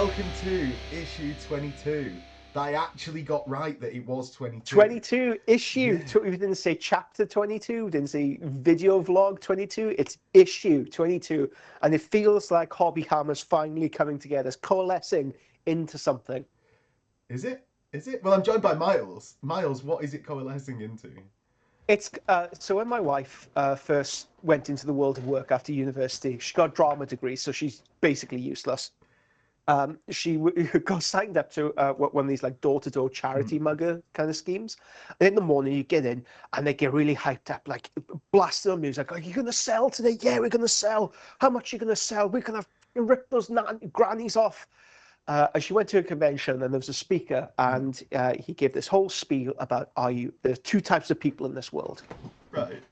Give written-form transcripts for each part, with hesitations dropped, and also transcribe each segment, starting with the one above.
welcome to issue 22. I actually got right that it was 22. 22 issue. Yeah. We didn't say chapter 22. We didn't say video vlog 22. It's issue 22. And it feels like Hobby Hammer's finally coming together. It's coalescing into something. Is it? Is it? Well, I'm joined by Miles. Miles, what is it coalescing into? It's so when my wife first went into the world of work after university, she got a drama degree, so she's basically useless. She got signed up to one of these like door-to-door charity mugger kind of schemes. And in the morning you get in and they get really hyped up, like blasting on music. Like, you're going to sell today? Yeah, we're going to sell. How much are you going to sell? We're going to rip those grannies off. And she went to a convention and there was a speaker and he gave this whole spiel about there's two types of people in this world. Right.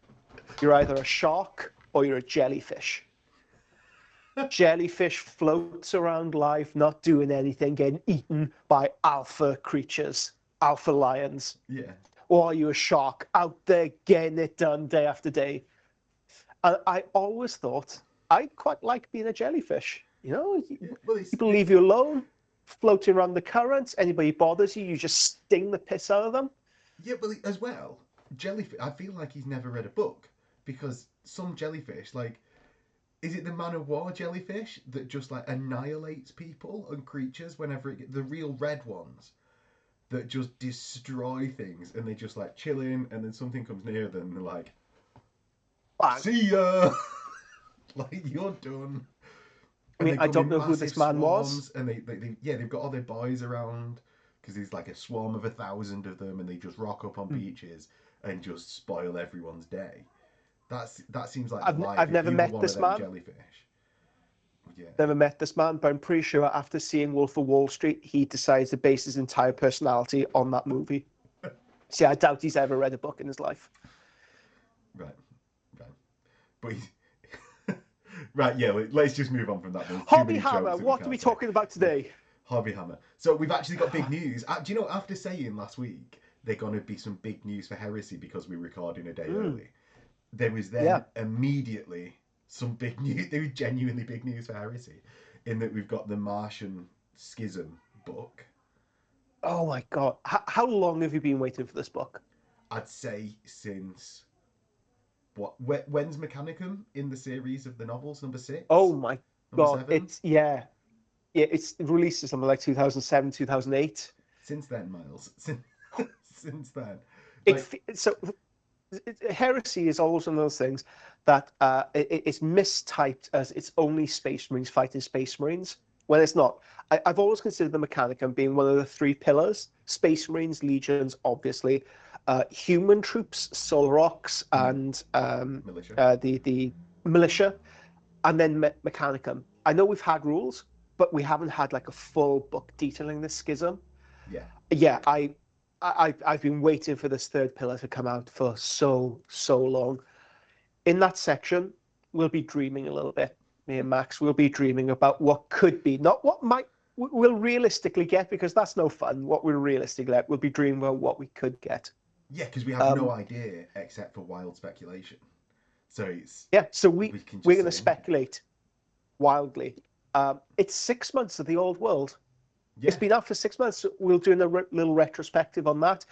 You're either a shark or you're a jellyfish. Jellyfish floats around life, not doing anything, getting eaten by alpha creatures, alpha lions. Yeah. Or are you a shark out there getting it done day after day? And I always thought I quite like being a jellyfish. You know, people leave you alone, floating around the currents. Anybody bothers you, you just sting the piss out of them. Yeah, but as well, jellyfish. I feel like he's never read a book because some jellyfish, like, is it the Man of War jellyfish that just like annihilates people and creatures whenever the real red ones that just destroy things and they just like chilling and then something comes near them and they're like, Bang. see ya, like you're done. I mean, I don't know who this man was. And they've got all their boys around because there's like a swarm of 1,000 of them, and they just rock up on beaches and just spoil everyone's day. That seems like I've never met this man. Jellyfish. Yeah. Never met this man, but I'm pretty sure after seeing Wolf of Wall Street, he decides to base his entire personality on that movie. See, I doubt he's ever read a book in his life. Right. But he's... Right, yeah, let's just move on from that. Hobby Hammer, what are we talking about today? Hobby Hammer. So we've actually got big news. Do you know, after saying last week they're going to be some big news for Heresy because we're recording a day early, there was then immediately some big news. There was genuinely big news for Heresy in that we've got the Martian Schism book. Oh my God. How long have you been waiting for this book? I'd say since... When's Mechanicum in the series of the novels? Number 6? Oh my God. 7? It's released in something like 2007, 2008. Since then, Miles. Since then. Heresy is always one of those things that it's mistyped as it's only Space Marines fighting Space Marines, when it's not. I've always considered the Mechanicum being one of the 3 pillars: Space Marines, Legions, obviously, human troops, Solrox, and militia. The militia, and then Mechanicum. I know we've had rules, but we haven't had like a full book detailing this schism. Yeah, I've been waiting for this 3rd pillar to come out for so long. In that section, we'll be dreaming a little bit. Me and Max will be dreaming about what could be, not what we'll realistically get, because that's no fun. What we'll realistically get, we'll be dreaming about what we could get. Yeah, because we have no idea except for wild speculation. So it's we're going to speculate wildly. It's 6 months of the old world. Yeah. It's been out for 6 months. We'll do a little retrospective on that,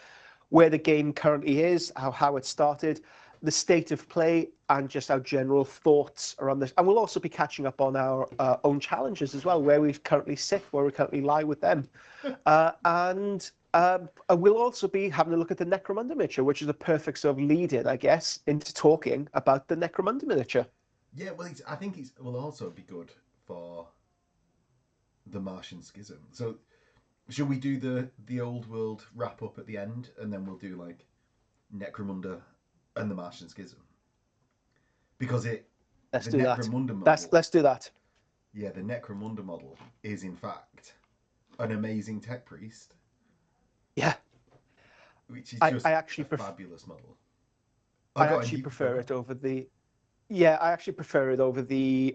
where the game currently is, how it started, the state of play, and just our general thoughts around this. And we'll also be catching up on our own challenges as well, where we currently sit, where we currently lie with them. And we'll also be having a look at the Necromunda miniature, which is a perfect sort of lead-in, I guess, into talking about the Necromunda miniature. Yeah, well, I think it will also be good for the Martian Schism. So, should we do the old world wrap up at the end, and then we'll do like Necromunda and the Martian Schism? Because let's do that. Let's do that. Yeah, the Necromunda model is in fact an amazing tech priest. Yeah, which is just a fabulous model. I actually prefer it over the. Yeah, I actually prefer it over the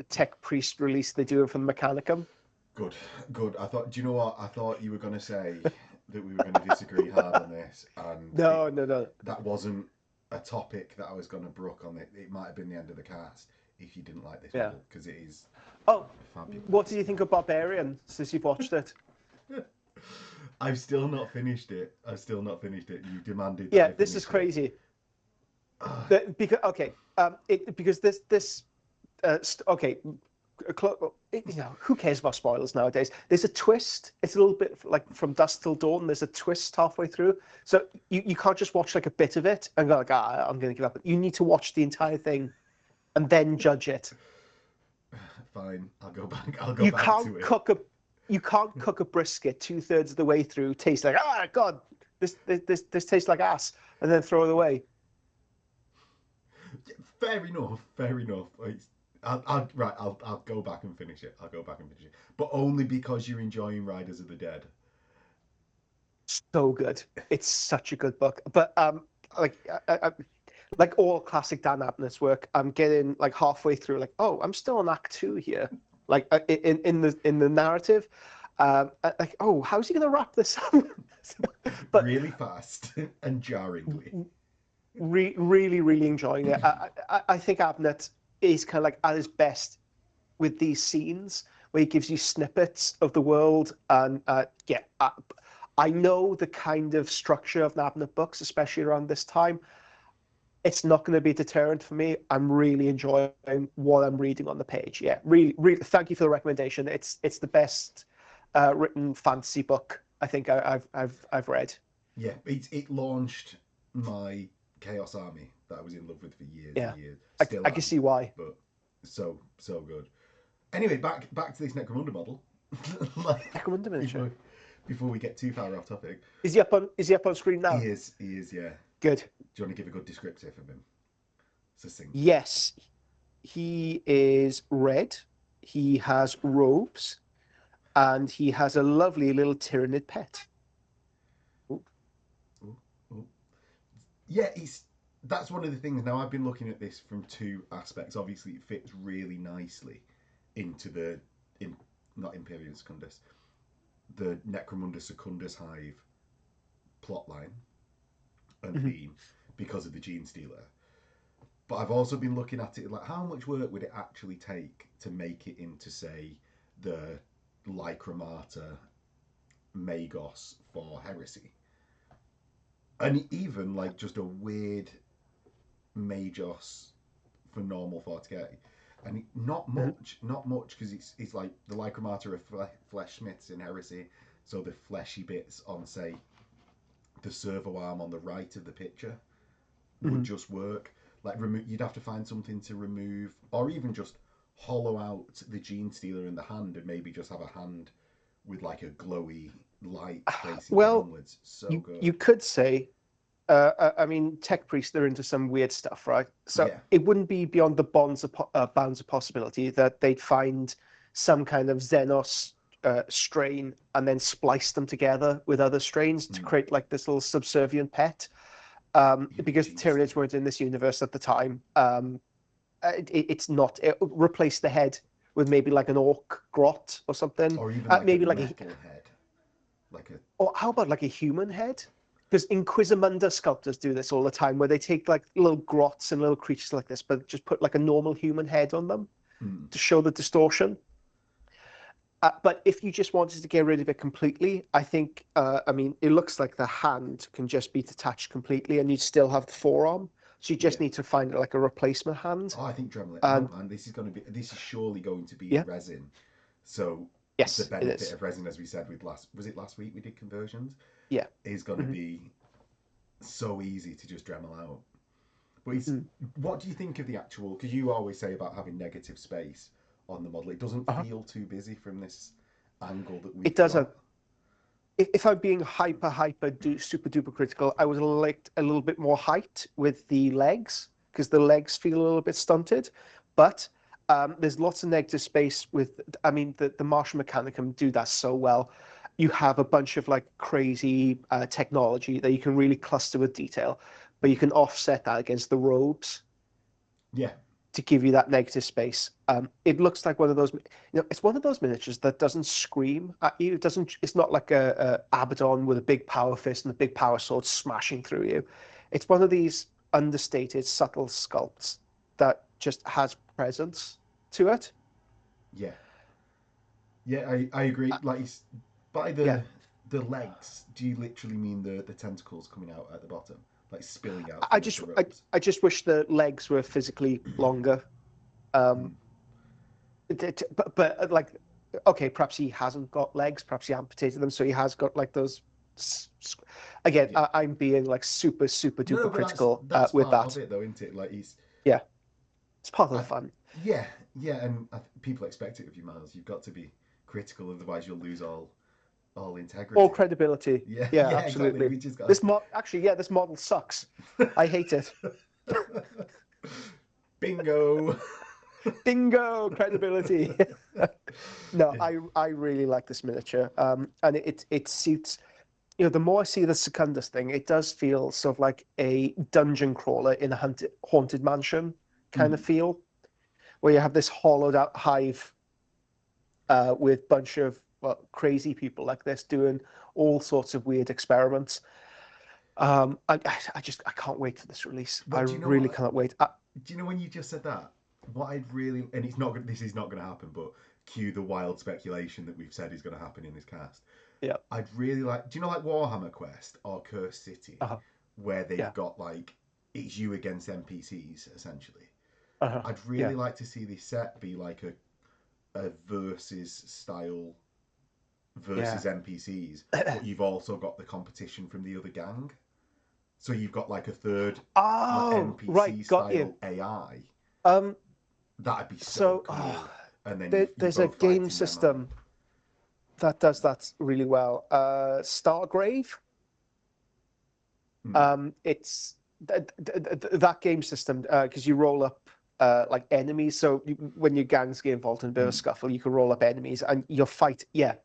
tech priest release they do from Mechanicum. Good. I thought. Do you know what? I thought you were going to say that we were going to disagree hard on this, and no. That wasn't a topic that I was going to brook on. It might have been the end of the cast if you didn't like this model, because it is Oh, Fabulous. what did you think of Barbarian since you've watched it? I've still not finished it. You demanded that Yeah, I this is finish it. crazy. Because okay, because this okay, who cares about spoilers nowadays? There's a twist. It's a little bit like From Dusk Till Dawn. There's a twist halfway through, so you can't just watch like a bit of it and go like, I'm going to give up. You need to watch the entire thing and then judge it. Fine, I'll go back. I'll go You back can't to it. cook a brisket 2/3 of the way through, taste like God, this tastes like ass, and then throw it away. Fair enough. Fair enough. I'll go back and finish it. But only because you're enjoying Riders of the Dead. So good. It's such a good book. But like like all classic Dan Abnett's work, I'm getting like halfway through, like, oh, I'm still on Act 2 here. Like in the narrative, like, oh, how's he gonna wrap this up? But Really fast and jarringly. really, really enjoying it. I think Abnett is kind of like at his best with these scenes where he gives you snippets of the world, and I know the kind of structure of Abnett books, especially around this time. It's not going to be a deterrent for me. I'm really enjoying what I'm reading on the page. Yeah, really, really. Thank you for the recommendation. It's the best written fantasy book I think I've read. Yeah, it launched my Chaos Army that I was in love with for years Yeah, and years. Still I can am, see why. but so good. Anyway, back to this Necromunda model. Like Necromunda miniature. before we get too far off topic. Is he up on? Is he up on screen now? He is. Yeah. Good. Do you want to give a good descriptive of him? Succinct. Yes, he is red. He has robes, and he has a lovely little tyrannid pet. Ooh, ooh. Yeah, that's one of the things. Now I've been looking at this from two aspects. Obviously, it fits really nicely into the not Imperium Secundus, the Necromunda Secundus Hive plotline and theme because of the Gene Stealer. But I've also been looking at it like, how much work would it actually take to make it into, say, the Lycramata Magos for Heresy? And even like just a weird Magos for normal 40k. And not much, because it's like the Lycramata are flesh smiths in Heresy, so the fleshy bits on, say, the servo arm on the right of the picture would just work. Like you'd have to find something to remove, or even just hollow out the Gene Stealer in the hand and maybe just have a hand with like a glowy light facing downwards. So good. You could say, I mean, Tech Priest, they're into some weird stuff, right? So Yeah. it wouldn't be beyond the bounds of possibility that they'd find some kind of Xenos strain and then splice them together with other strains to create like this little subservient pet. Because Tyranids weren't in this universe at the time. It's not. It replace the head with maybe like an orc grot or something, or even like maybe a like metal head, like a. Or how about like a human head? Because Inquisimunda sculptors do this all the time, where they take like little grots and little creatures like this, but just put like a normal human head on them to show the distortion. But if you just wanted to get rid of it completely, I think, I mean, it looks like the hand can just be detached completely and you still have the forearm. So you just need to find like a replacement hand. Oh, I think Dremel. Oh man, this is surely going to be in resin. So yes, the benefit of resin, as we said was it last week we did conversions? Yeah, is going to be so easy to just Dremel out. But what do you think of the actual? Because you always say about having negative space on the model, it doesn't feel too busy from this angle that we. It doesn't. If I'm being super duper critical, I would like a little bit more height with the legs because the legs feel a little bit stunted. But there's lots of negative space with. I mean, the Martian Mechanicum do that so well. You have a bunch of like crazy technology that you can really cluster with detail, but you can offset that against the robes. Yeah. To give you that negative space. It looks like one of those, it's one of those miniatures that doesn't scream at you. It's not like a Abaddon with a big power fist and a big power sword smashing through you. It's one of these understated, subtle sculpts that just has presence to it. Yeah, yeah, I agree. Uh, Like, by yeah, the legs, do you literally mean the tentacles coming out at the bottom, like spilling out I from just the ropes? I just wish the legs were physically longer. Um, Mm. but like, okay, perhaps he hasn't got legs. Perhaps he amputated them, so he has got like those. Again, Yeah. I'm being like super No, duper but critical that's with part of that. it, though, isn't it? Like, he's Yeah, it's part of the I, fun. yeah, yeah, and people expect it of you, Miles. You've got to be critical, otherwise you'll lose all All integrity. credibility. Yeah, Yeah, yeah, exactly. absolutely. We just got This mod actually, yeah, this model sucks. I hate it. bingo. Bingo, credibility. No, Yeah. I really like this miniature. And it suits. You know, the more I see the Secundus thing, it does feel sort of like a dungeon crawler in a haunted mansion kind of Mm. feel, where you have this hollowed out hive with a bunch of crazy people like this doing all sorts of weird experiments. I can't wait for this release. I But do you know really what? cannot wait. Do you know when you just said that? What I'd really, and it's not, this is not going to happen, but cue the wild speculation that we've said is going to happen in this cast. Yeah. I'd really like. Do you know like Warhammer Quest or Cursed City, Uh-huh. where they've Yeah. got like it's you against NPCs essentially? Uh-huh. I'd Yeah. really like to see this set be like a versus style Yeah. versus NPCs, but you've also got the competition from the other gang. So you've got like a third like Oh, right. NPC Got you. style AI. Um, That'd be so so cool. And then you're there's a both game fighting them out. system that does that really well. Stargrave. Mm, It's that game system because you roll up like enemies. So when your gangs get involved in a bit of a mm. scuffle, you can roll up enemies and you're fight. Yeah,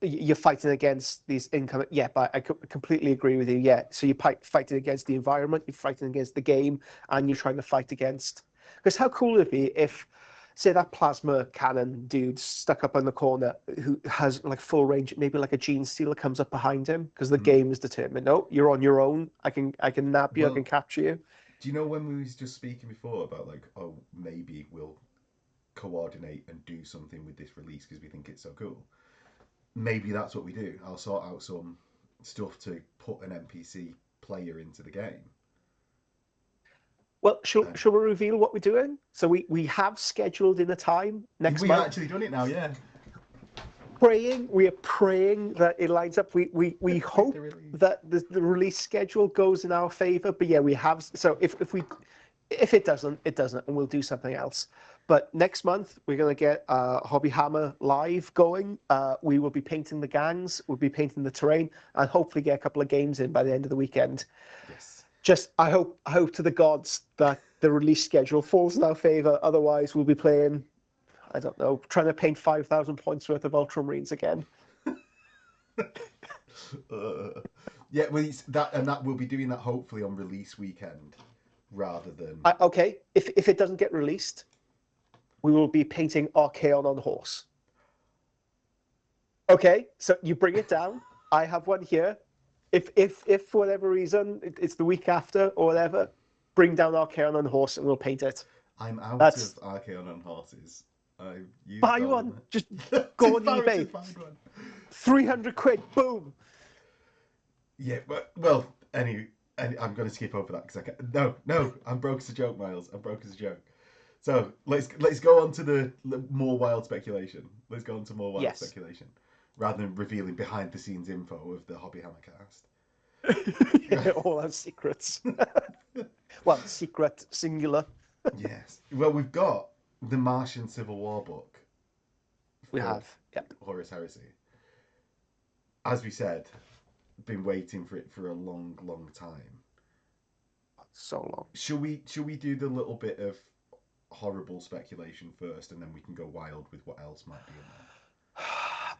you're fighting against these incoming. Yeah, but I completely agree with you. Yeah, so you're fighting against the environment, you're fighting against the game, and you're trying to fight against. Because how cool would it be if, say, that plasma cannon dude stuck up in the corner who has like full range, maybe like a gene stealer comes up behind him because the Mm. game is determined. No, you're on your own. I can nab you. I can Well, capture you. do you know when we was just speaking before about like, oh, maybe we'll coordinate and do something with this release because we think it's so cool? Maybe that's what we do. I'll sort out some stuff to put an NPC player into the game. Well, shall, And shall we reveal what we're doing? So we have scheduled in a time next we've month. actually done it now, yeah. We are praying that it lines up. We With the hope release. that the release schedule goes in our favor. But yeah, we have. So if it doesn't, it doesn't, and we'll do something else. But next month we're gonna get Hobby Hammer live going. We will be painting the gangs. We'll be painting the terrain, and hopefully get a couple of games in by the end of the weekend. Yes. Just I hope to the gods that the release schedule falls in our favor. Otherwise, we'll be playing, I don't know, trying to paint 5,000 points worth of Ultramarines again. uh, yeah, well, it's that, and that we'll be doing that hopefully on release weekend rather than. Okay, if it doesn't get released, we will be painting Archaon on horse. Okay, so you bring it down. I have one here. If for whatever reason it's the week after or whatever, bring down Archaon on horse and we'll paint it. I'm out of That's Archaon on horses. I've used buy all of one. them. Just go Just on to eBay. find one. 300 quid. Boom. Yeah, but well, I'm going to skip over that because I can't. No, I'm broke as a joke, Miles. I'm broke as a joke. So let's go on to the more wild speculation. Let's go on to more wild Yes. speculation rather than revealing behind the scenes info of the Hobby Hammer cast. All our secrets. Well, secret singular. Yes. Well, we've got the Martian Civil War book We for have. Yep. Horus Heresy. As we said, been waiting for it for a long time. So long. Should we do the little bit of horrible speculation first, and then we can go wild with what else might be in there?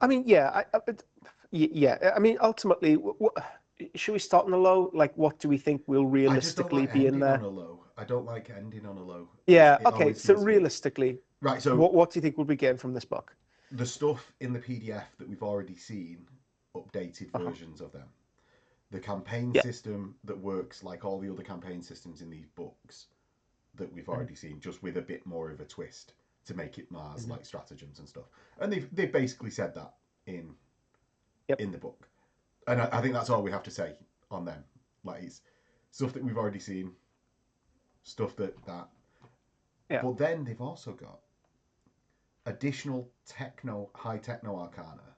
I mean, yeah. Yeah. I mean, ultimately, should we start on the low? Like, what do we think will I just don't realistically like be in ending on there? a low. I don't like ending on a low. Yeah. It Okay. always So feels weird. realistically, Right. So what do you think we'll be getting from this book? the stuff in the PDF that we've already seen, updated Uh-huh. versions of them. The campaign Yeah. system that works like all the other campaign systems in these books that we've Mhm. already seen, just with a bit more of a twist to make it Mars, like stratagems and stuff. And they've basically said that in the book. And I think that's all we have to say on them. Like, it's stuff that we've already seen, stuff that. Yeah. But then they've also got additional high techno arcana,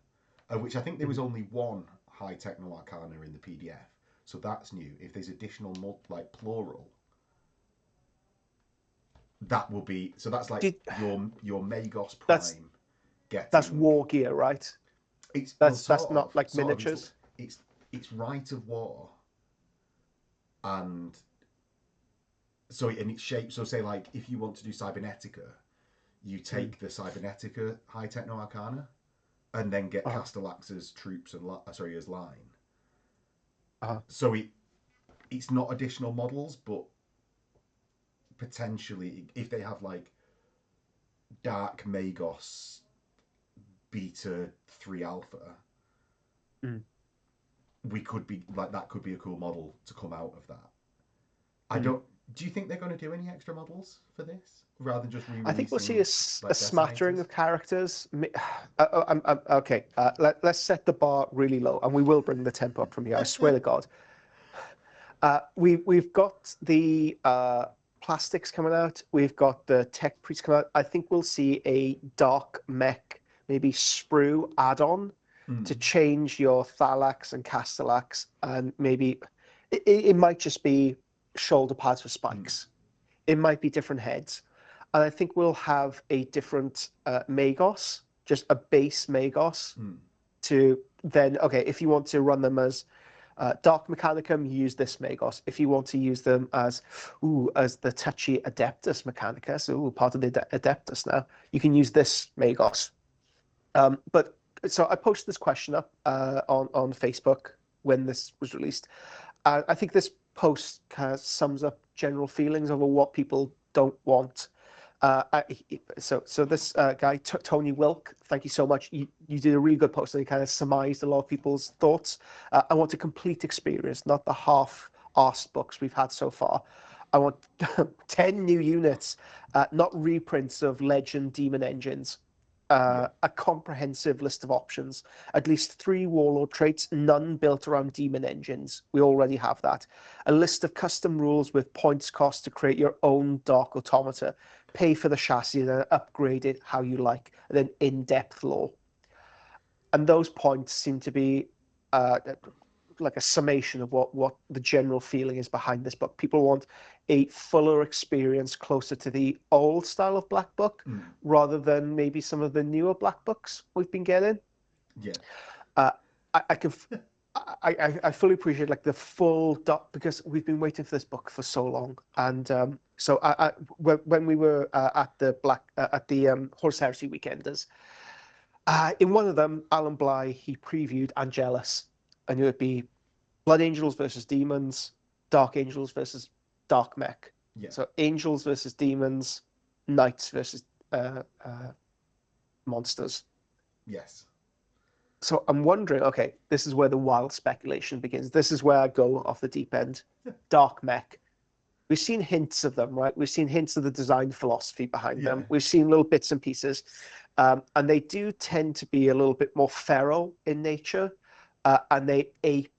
of which I think there was only one high techno arcana in the PDF. So that's new. If there's additional, like, plural, that will be. So that's like your Magos Prime getting. That's war gear, right? That's not like miniatures. It's rite of war, and so it's shaped. So say, like, if you want to do Cybernetica, you take the Cybernetica high techno arcana, and then get Castellax's troops and as line. So it's not additional models, but potentially if they have like Dark Magos Beta 3 Alpha, we could be like, that could be a cool model to come out of that. Do you think they're going to do any extra models for this rather than just re-releasing? I think we'll see a smattering of characters. Okay, let's set the bar really low, and we will bring the tempo up from here. I swear to God. We've got the plastics coming out. We've got the tech priests coming out. I think we'll see a dark mech, maybe sprue add-on to change your Thalax and Castellax, and maybe it might just be shoulder pads with spikes. It might be different heads. And I think we'll have a different Magos, just a base Magos, to then, okay, if you want to run them as Dark Mechanicum, use this Magos. If you want to use them as the touchy Adeptus Mechanica, so part of the Adeptus now, you can use this Magos. But so I posted this question up on Facebook when this was released. I think this post kind of sums up general feelings over what people don't want. So this guy, Tony Wilk, thank you so much. You did a really good post, and you kind of surmised a lot of people's thoughts. I want a complete experience, not the half-arsed books we've had so far. I want 10 new units, not reprints of Legend Demon engines. A comprehensive list of options, at least 3 warlord traits, none built around demon engines. We already have that. A list of custom rules with points cost to create your own dark automata. Pay for the chassis and then upgrade it how you like. And then in-depth lore. And those points seem to be like a summation of what the general feeling is behind this book. People want a fuller experience closer to the old style of Black Book rather than maybe some of the newer Black Books we've been getting. Yeah. I fully appreciate like the full because we've been waiting for this book for so long. And so when we were at the HORUS Heresy weekenders, in one of them, Alan Bly, he previewed Angelus. And it would be Blood Angels versus Demons, Dark Angels versus Dark Mech. Yeah. So Angels versus Demons, Knights versus monsters. Yes. So I'm wondering, okay, this is where the wild speculation begins. This is where I go off the deep end. Dark Mech. We've seen hints of them, right? We've seen hints of the design philosophy behind them. We've seen little bits and pieces. And they do tend to be a little bit more feral in nature. And they ape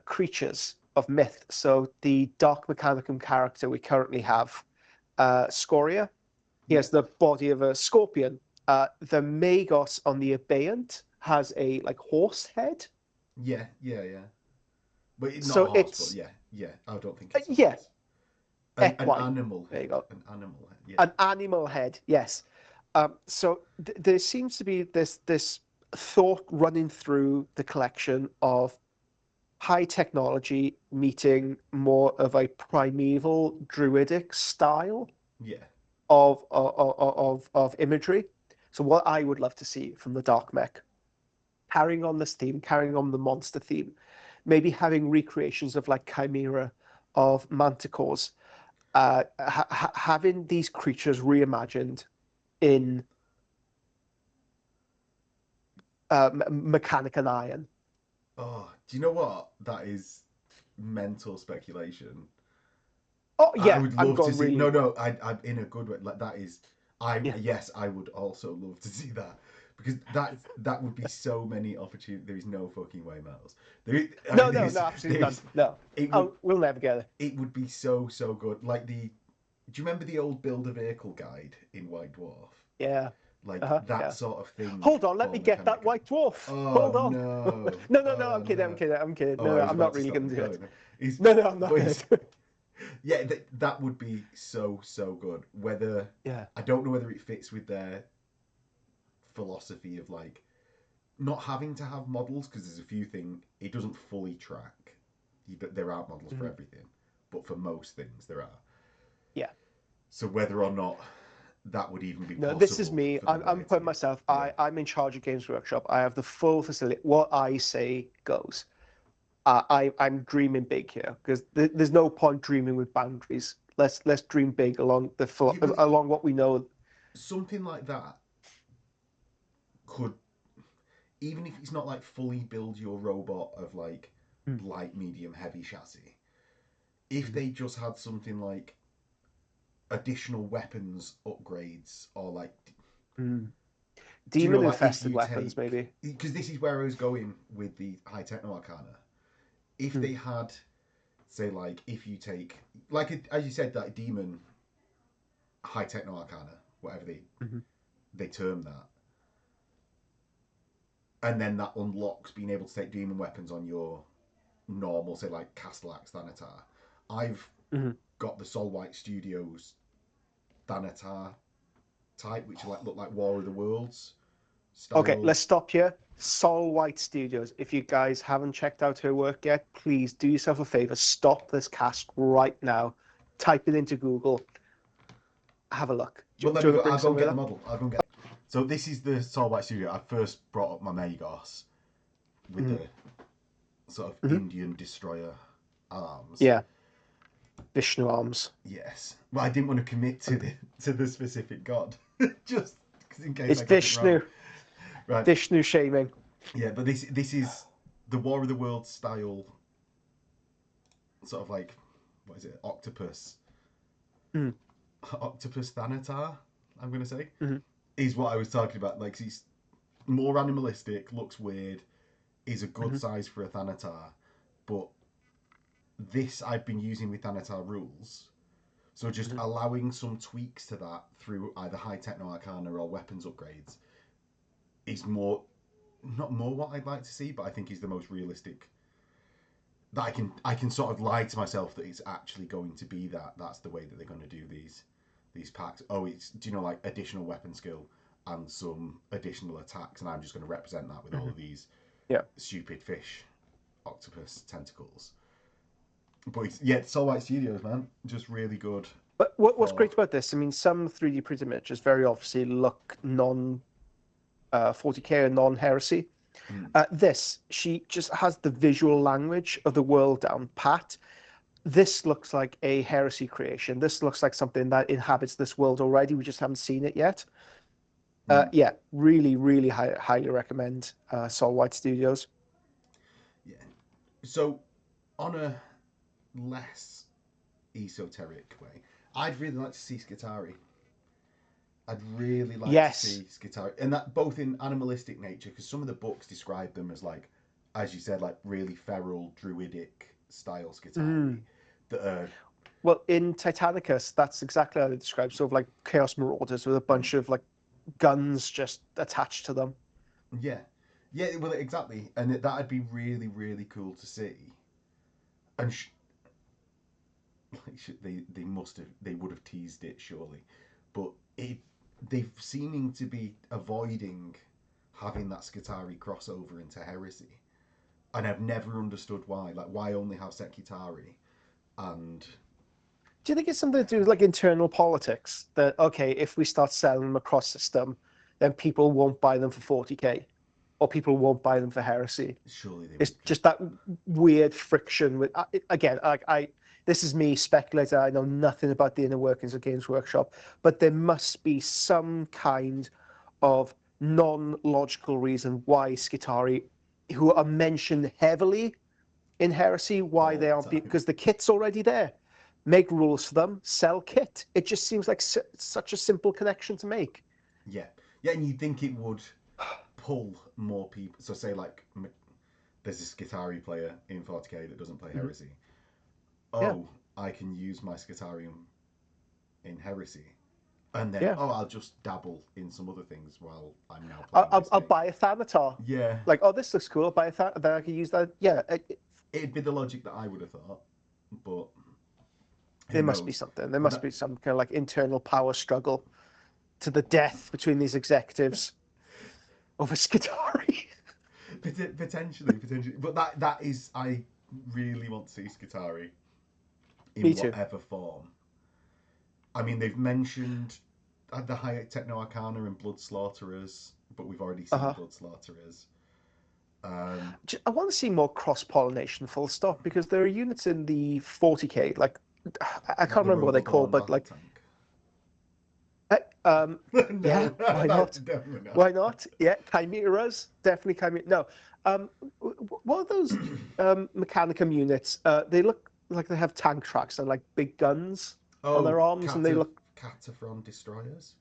creatures of myth. So the Dark Mechanicum character we currently have, Scoria, he has the body of a scorpion. The Magos on the Abeyant has a like horse head. Yeah. But it's not so a horse, it's but yeah. I don't think it's yeah. An animal. There you go. An animal head. Yeah. An animal head, yes. So there seems to be this thought running through the collection of high technology meeting more of a primeval druidic style of imagery. So what I would love to see from the Dark Mech, carrying on this theme, carrying on the monster theme, maybe having recreations of like Chimera, of Manticores, having these creatures reimagined in Mechanicum Iron. Oh, do you know what? That is mental speculation. Oh I yeah, would I'm love to going see. really. No, I'm in a good way. Like that is, Yeah. yes, I would also love to see that because that would be so many opportunities. There is no fucking way, Miles. I mean, No, absolutely none. there's, No, it would, we'll never get it. it would be so good. Like do you remember the old build a vehicle guide in White Dwarf? Yeah. Like Uh-huh. that Yeah. sort of thing Hold on, let for me get that Mechanicum. white dwarf. Oh Hold on. no! No, Oh I'm kidding, no! I'm kidding. Oh, No, I was I'm not about to really stop going to do it. recording. He's, No, I'm not but going he's, to do it. yeah, that would be so good. Whether Yeah. I don't know whether it fits with their philosophy of like not having to have models because there's a few things it doesn't fully track. There aren't models for Mhm. everything, but for most things there are. Yeah. So whether or not that would even be No, this is possible me. for them I'm putting writing it, myself. yeah, I'm in charge of Games Workshop. I have the full facility. What I say goes. I'm dreaming big here because there's no point dreaming with boundaries. Let's dream big along yeah well, along what we know. something like that could, even if it's not like fully build your robot of like Mm. light, medium, heavy chassis, if Mhm. they just had something like additional weapons upgrades or like, Mm. do you know, Demon like if infested you weapons, take, maybe. because this is where I was going with the high techno arcana, if Mm. they had, say, like if you take like as you said that demon high techno arcana, whatever Mhm. they term that, and then that unlocks being able to take demon weapons on your normal, say like Castellax Thanatar. I've Mhm. got the Sol White Studios Thanatar type, which like look like War of the Worlds Okay, style. let's stop here. Sol White Studios. If you guys haven't checked out her work yet, please do yourself a favor. Stop this cast right now. Type it into Google. Have a look. Well, Do let you me want go. to bring I'll go some and get with the her? model. I'll go and get it. So this is the Sol White Studio. I first brought up my Magos with Mhm. the sort of Mhm. Indian destroyer arms. Yeah, Vishnu arms. Yes. Well, I didn't want to commit to the specific god, just in case It's I got it wrong. Vishnu. Right. Vishnu shaming. Yeah, but this is the War of the Worlds style, sort of like, what is it? Mm. Octopus Thanatar. I'm gonna say Mhm. is what I was talking about. Like he's more animalistic, looks weird, is a good Mhm. size for a Thanatar, but this I've been using with Thanatar rules. So just Mhm. allowing some tweaks to that through either high techno arcana or weapons upgrades is more, not more what I'd like to see, but I think is the most realistic. That I can sort of lie to myself that it's actually going to be that. That's the way that they're going to do these packs. Oh, it's, do you know, like additional weapon skill and some additional attacks, and I'm just going to represent that with all Mhm. of these Yeah. stupid fish, octopus tentacles. But it's, yeah, Soul White Studios, man, just really good But what's for. great about this? I mean, some 3D printed images very obviously look non 40K or non heresy. Mm, This, she just has the visual language of the world down pat. This looks like a heresy creation. This looks like something that inhabits this world already. We just haven't seen it yet. mm, Yeah, really highly recommend Sol White Studios. yeah. So on a less esoteric way, I'd really like to see Skitarii. I'd really like to Yes. see Skitarii, and that both in animalistic nature, because some of the books describe them as like, as you said, like really feral, druidic style Skitarii Mm. that are. Well, in Titanicus, that's exactly how they describe sort of like Chaos Marauders with a Mm, bunch of like guns just attached to them. yeah, yeah, well, exactly, and that'd be really cool to see. And they must have, they would have teased it surely, but they've seeming to be avoiding having that Skitarii crossover into heresy, and I've never understood why. Like, why only have Skitarii? And Do you think it's something to do with like internal politics? That okay, if we start selling them across system, then people won't buy them for 40K, or people won't buy them for heresy. surely they It's would just. just that weird friction with again, I this is me speculating. I know nothing about the inner workings of Games Workshop, but there must be some kind of non-logical reason why Skitarii, who are mentioned heavily in Heresy, why All they the aren't time. because the kit's already there. make rules for them, sell kit. It just seems like such a simple connection to make. Yeah, yeah, and you'd think it would pull more people. So say like there's a Skitarii player in 40k that doesn't play Heresy. Yeah. Oh, I can use my Skitarii in Heresy, and then Yeah. I'll just dabble in some other things while I'm now playing. I'll buy a Thanatar. Yeah, Like, oh, this looks cool. I'll buy a Thanatar. Then I can use that. Yeah. it'd be the logic that I would have thought, but There must be something. There must be some kind of like internal power struggle to the death between these executives over Skitarii. Potentially, but that is, I really want to see Skitarii in Me too. whatever form. I mean, they've mentioned the high techno arcana and blood slaughterers, but we've already seen blood slaughterers. I want to see more cross-pollination, full stop, because there are units in the 40k, like I can't remember what they call, but like no. Yeah, why not? Why not? Yeah, chimeras, definitely chimera. No, what are those Mechanicum units? They look like they have tank tracks and like big guns on their arms, and they look Cataphren destroyers.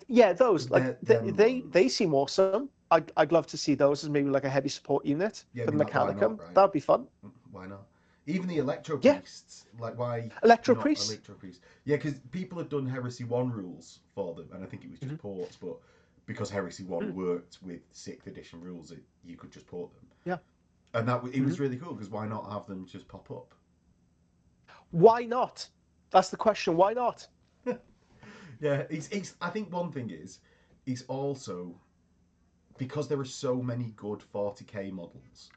Yeah, those like they seem awesome. I'd love to see those as maybe like a heavy support unit for the Mechanicum. Right? That'd be fun. Why not? Even the Electro Priests, like why Electro Priests? Electro Priests. Yeah, because people had done Heresy 1 rules for them, and I think it was just ports, but because Heresy 1 worked with 6th edition rules, you could just port them. Yeah. And it was really cool, because why not have them just pop up? Why not? That's the question. Why not? Yeah, it's. I think one thing is also because there are so many good 40k models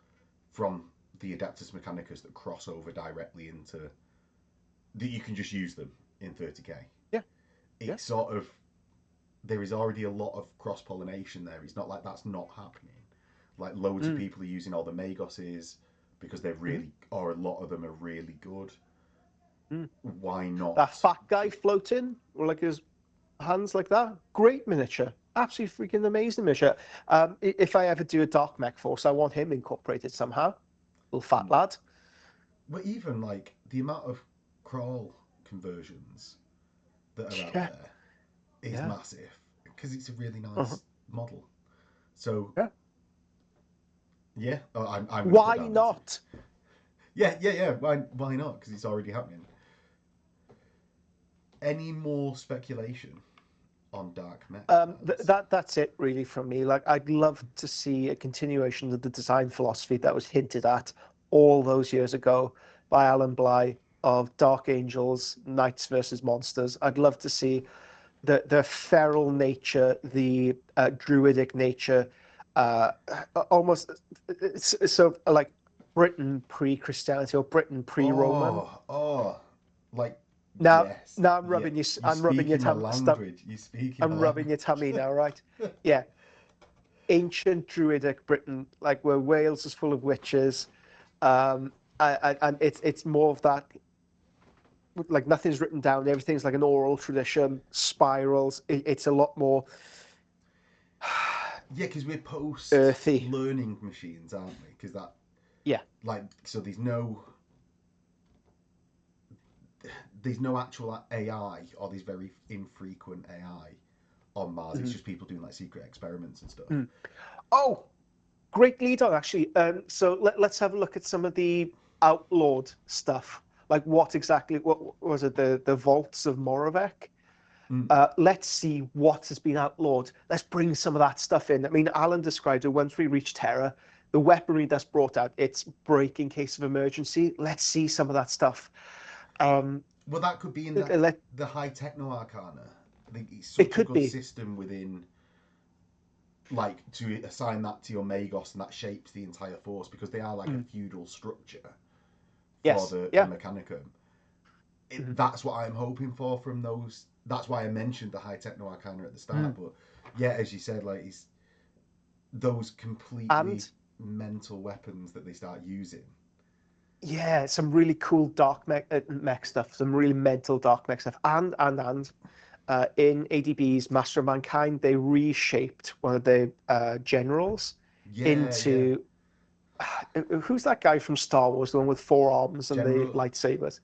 from the Adeptus Mechanicus that cross over directly into that you can just use them in 30k. Yeah. It's sort of, there is already a lot of cross pollination there. It's not like that's not happening. Like loads of people are using all the Magoses because they're really, or a lot of them are really good. Why not? That fat guy floating, or like his hands like that. Great miniature. Absolutely freaking amazing miniature. If I ever do a Dark Mech Force, I want him incorporated somehow. Little fat lad. But even like the amount of crawl conversions that are out there is massive, because it's a really nice model. So yeah, I'm why not? Yeah. Why not? Because it's already happening. Any more speculation on Dark Mech? That's it really from me. Like, I'd love to see a continuation of the design philosophy that was hinted at all those years ago by Alan Bly of Dark Angels, Knights versus Monsters. I'd love to see the feral nature, the druidic nature, almost so like Britain pre-Christianity or Britain pre-Roman. Like now, yes. Now I'm rubbing you. I'm rubbing your tummy. I'm rubbing your tummy now, right? Yeah. Ancient druidic Britain, like where Wales is full of witches, and it's more of that. Like nothing's written down. Everything's like an oral tradition. Spirals. It's a lot more. Yeah, because we're post earthy learning machines, aren't we? Because that. Yeah. Like, so there's no actual AI, or there's very infrequent AI on Mars. It's just people doing like secret experiments and stuff. Oh, great lead on actually. So let's have a look at some of the outlawed stuff. Like what was it? The vaults of Moravec. Let's see what has been outlawed. Let's bring some of that stuff in. I mean, Alan described it. Once we reach Terra, the weaponry that's brought out, it's break in case of emergency. Let's see some of that stuff. Well, that could be in the high techno arcana. I think it's such a good system within, like, to assign that to your Magos, and that shapes the entire force, because they are like a feudal structure for the Mechanicum. That's what I'm hoping for from those. That's why I mentioned the high techno arcana at the start. But yeah, as you said, like, it's those completely mental weapons that they start using. Yeah, some really cool dark mech stuff, some really mental dark mech stuff, and in ADB's Master of Mankind, they reshaped one of the generals into who's that guy from Star Wars, the one with 4 arms and the lightsabers?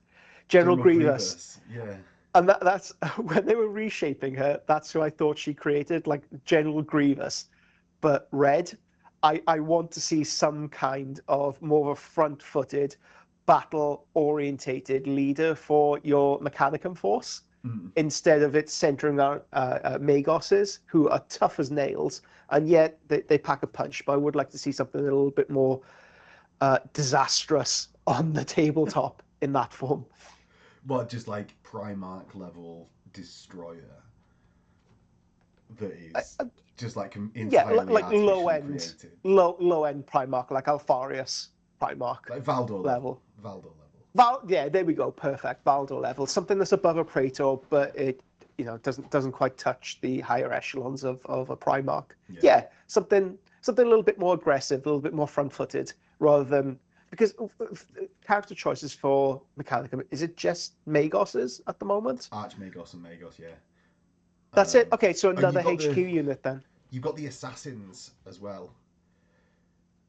General Grievous. Yeah. And that's when they were reshaping her, that's who I thought she created, like General Grievous, but red. I want to see some kind of more of a front-footed, battle-orientated leader for your Mechanicum force, instead of it centering on Magoses, who are tough as nails, and yet they pack a punch. But I would like to see something a little bit more disastrous on the tabletop in that form. What, just like Primarch level destroyer that is just like entirely like artificially created. low end Primarch, like Alfarius Primarch, Like Valdor level. Valdor level. Yeah, there we go, perfect. Valdor level, something that's above a Praetor, but it doesn't quite touch the higher echelons of a Primarch. Yeah, something a little bit more aggressive, a little bit more front footed, rather than. Because character choices for Mechanicum, is it just Magoses at the moment? Archmagos and Magos, yeah. That's it? Okay, so another HQ unit then. You've got the Assassins as well,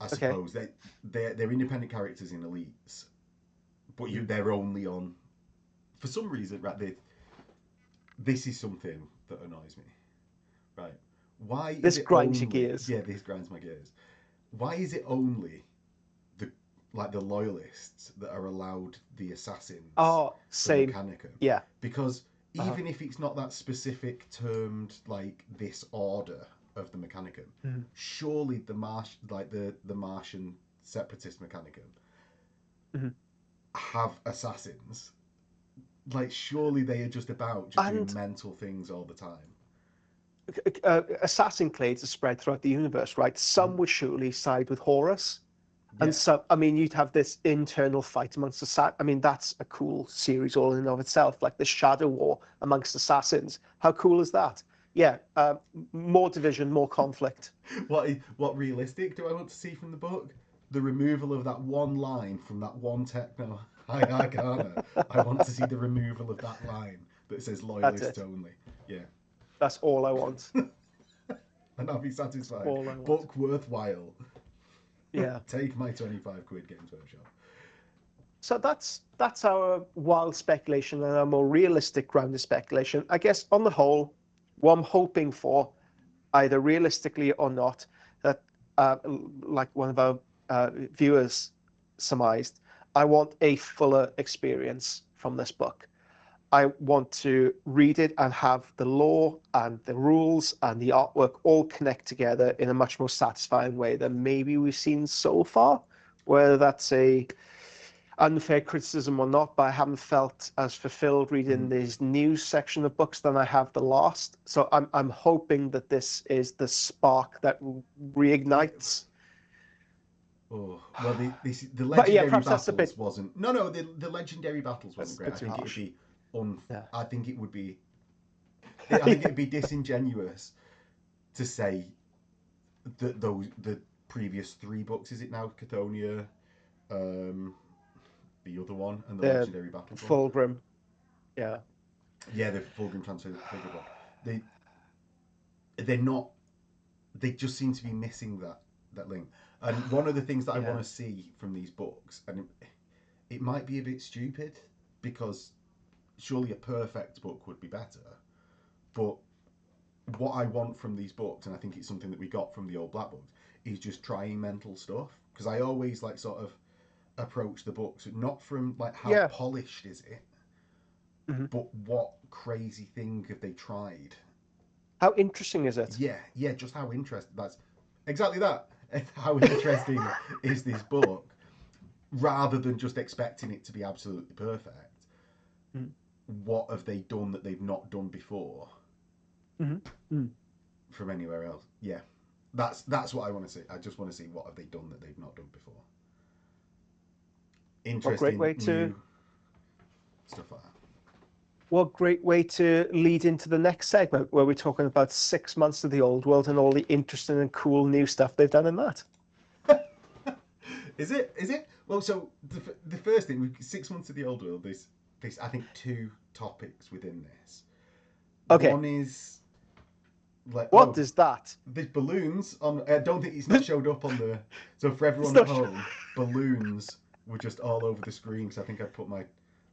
I suppose. Okay. They're independent characters in Elites, but they're only on... For some reason, right, this is something that annoys me. Right. Why is this it grinds only... your gears. Yeah, this grinds my gears. Why is it only... the loyalists that are allowed the assassins for Mechanicum? Yeah. Because even if it's not that specific termed like this order of the Mechanicum, surely the Martian separatist Mechanicum have assassins. Like surely they are just about doing mental things all the time. Assassin clades are spread throughout the universe, right? Some would surely side with Horus. And so, I mean, you'd have this internal fight amongst assassins. I mean, that's a cool series all in and of itself, like the Shadow War amongst assassins. How cool is that? Yeah, more division, more conflict. What realistic do I want to see from the book? The removal of that one line from that one techno Arcana. I want to see the removal of that line that says loyalists only. Yeah. That's all I want. And I'll be satisfied. Book worthwhile. Yeah. Take my 25 quid Games Workshop. So that's our wild speculation and our more realistic grounded speculation. I guess on the whole, what I'm hoping for, either realistically or not, that like one of our viewers surmised, I want a fuller experience from this book. I want to read it and have the lore and the rules and the artwork all connect together in a much more satisfying way than maybe we've seen so far. Whether that's a unfair criticism or not, but I haven't felt as fulfilled reading this news section of books than I have the last. So I'm hoping that this is the spark that reignites. Oh well, the legendary battles wasn't. No, the legendary battles wasn't great. I think it'd be. I think it would be. I think it'd be disingenuous to say that the previous 3 books, is it now Cathonia, the other one, and the legendary battles. Fulgrim. Yeah. Yeah, the Fulgrim Transfigured one. They're not. They just seem to be missing that link. And one of the things that I want to see from these books, and it might be a bit stupid because surely a perfect book would be better, but what I want from these books, and I think it's something that we got from the old Black books, is just trying mental stuff. Because I always like sort of approach the books not from like how polished is it, but what crazy thing have they tried? How interesting is it? Yeah, just how interesting. That's exactly that. How interesting is this book? Rather than just expecting it to be absolutely perfect. What have they done that they've not done before from anywhere else? Yeah, that's what I want to see. I just want to see what have they done that they've not done before. Interesting, great way to stuff like that. What great way to lead into the next segment where we're talking about 6 months of the old world and all the interesting and cool new stuff they've done in that. Is it? Well, so the first thing, 6 months of the old world, there's I think 2 topics within this. Okay. One is like what is that? There's balloons on. I don't think it's not showed up on the. So for everyone at home, balloons were just all over the screen because I think I put my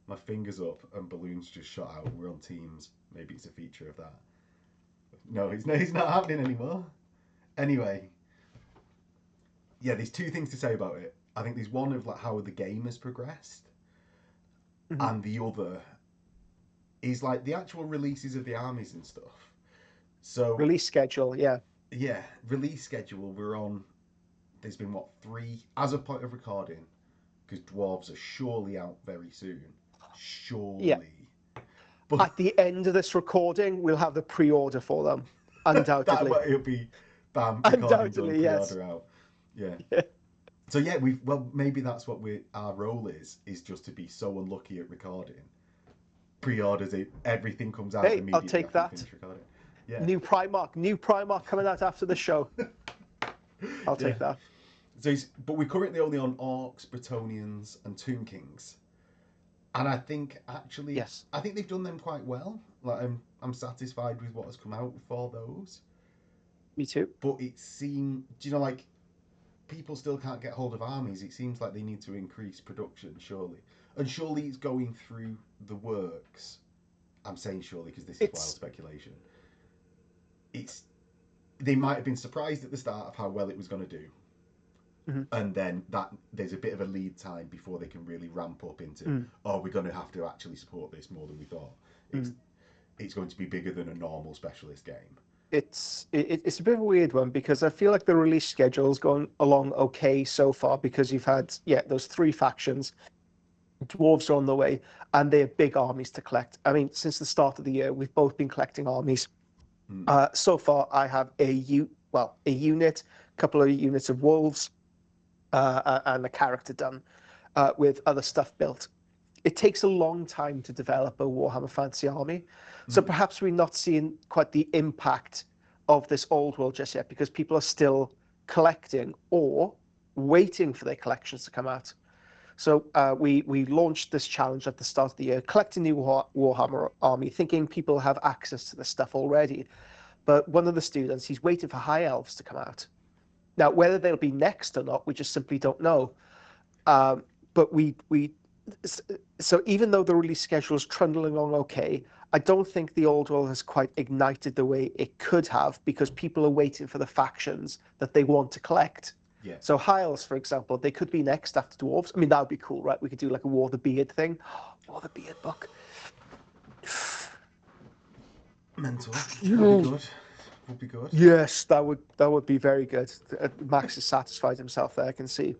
My fingers up and balloons just shot out. We're on Teams. Maybe it's a feature of that. No, it's not happening anymore. Anyway, yeah, there's two things to say about it. I think there's one of like how the game has progressed, and the other is like the actual releases of the armies and stuff. So Release schedule, yeah. yeah, release schedule. We're on. There's been what 3 as of point of recording, because dwarves are surely out very soon. Surely. Yeah. But at the end of this recording, we'll have the pre-order for them, undoubtedly. It'll be bam, recording done, pre-order yes. out. Yeah. So yeah, maybe that's what our role is just to be so unlucky at recording. Pre-orders it, everything comes out immediately. I'll take that. Finish recording. Yeah. New Primark coming out after the show. I'll take that. So, but we're currently only on Orcs, Bretonians, and Tomb Kings, and I think actually, yes, I think they've done them quite well. Like I'm satisfied with what has come out for those. Me too. But it seems, like people still can't get hold of armies. It seems like they need to increase production, surely, and surely it's going through the works. I'm saying surely because this is wild speculation. They might have been surprised at the start of how well it was going to do. And then there's a bit of a lead time before they can really ramp up into, we're going to have to actually support this more than we thought. It's going to be bigger than a normal specialist game. It's a bit of a weird one because I feel like the release schedule's gone along okay so far because you've had, those 3 factions. Dwarves are on the way, and they have big armies to collect. I mean, since the start of the year, we've both been collecting armies. So far, I have a unit, a couple of units of wolves, and a character done with other stuff built. It takes a long time to develop a Warhammer Fantasy army, so perhaps we're not seeing quite the impact of this old world just yet because people are still collecting or waiting for their collections to come out. So we launched this challenge at the start of the year, collect a new Warhammer army, thinking people have access to this stuff already. But one of the students, he's waiting for High Elves to come out. Now, whether they'll be next or not, we just simply don't know. But so even though the release schedule is trundling along okay, I don't think the old world has quite ignited the way it could have because people are waiting for the factions that they want to collect. Yeah. So High Elves, for example, they could be next after Dwarves. I mean, that would be cool, right? We could do like a War the Beard thing. War the Beard book. Mental. Would be good. Would be good. Yes, that would be very good. Max has satisfied himself there, I can see.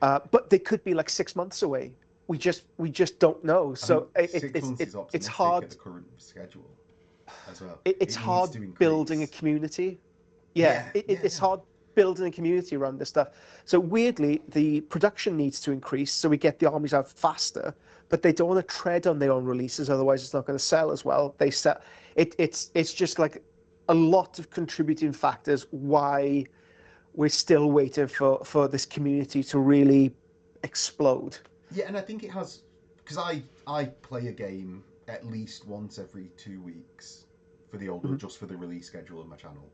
But they could be like 6 months away. We just don't know. So it's hard. At the current schedule as well. It's hard building a community. It's hard building a community around this stuff. So weirdly, the production needs to increase so we get the armies out faster. But they don't want to tread on their own releases, otherwise it's not going to sell as well. They sell. It's just like a lot of contributing factors why we're still waiting for this community to really explode. Yeah, and I think it has, because I play a game at least once every 2 weeks for the older, just for the release schedule on my channel.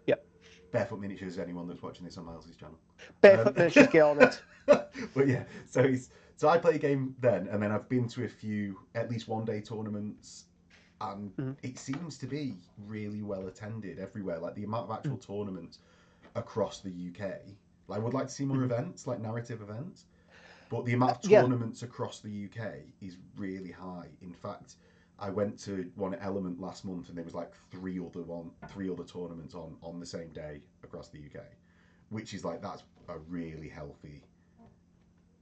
Yep. Barefoot Miniatures, anyone that's watching this on Miles's channel. Barefoot Miniatures, get on it. But yeah, so I play a game then, and then I've been to a few at least one-day tournaments, and it seems to be really well attended everywhere. Like the amount of actual tournaments across the UK. Like, I would like to see more events, like narrative events, but the amount of tournaments across the UK is really high. In fact, I went to one at Element last month, and there was like three other tournaments on the same day across the UK, which is like, that's a really healthy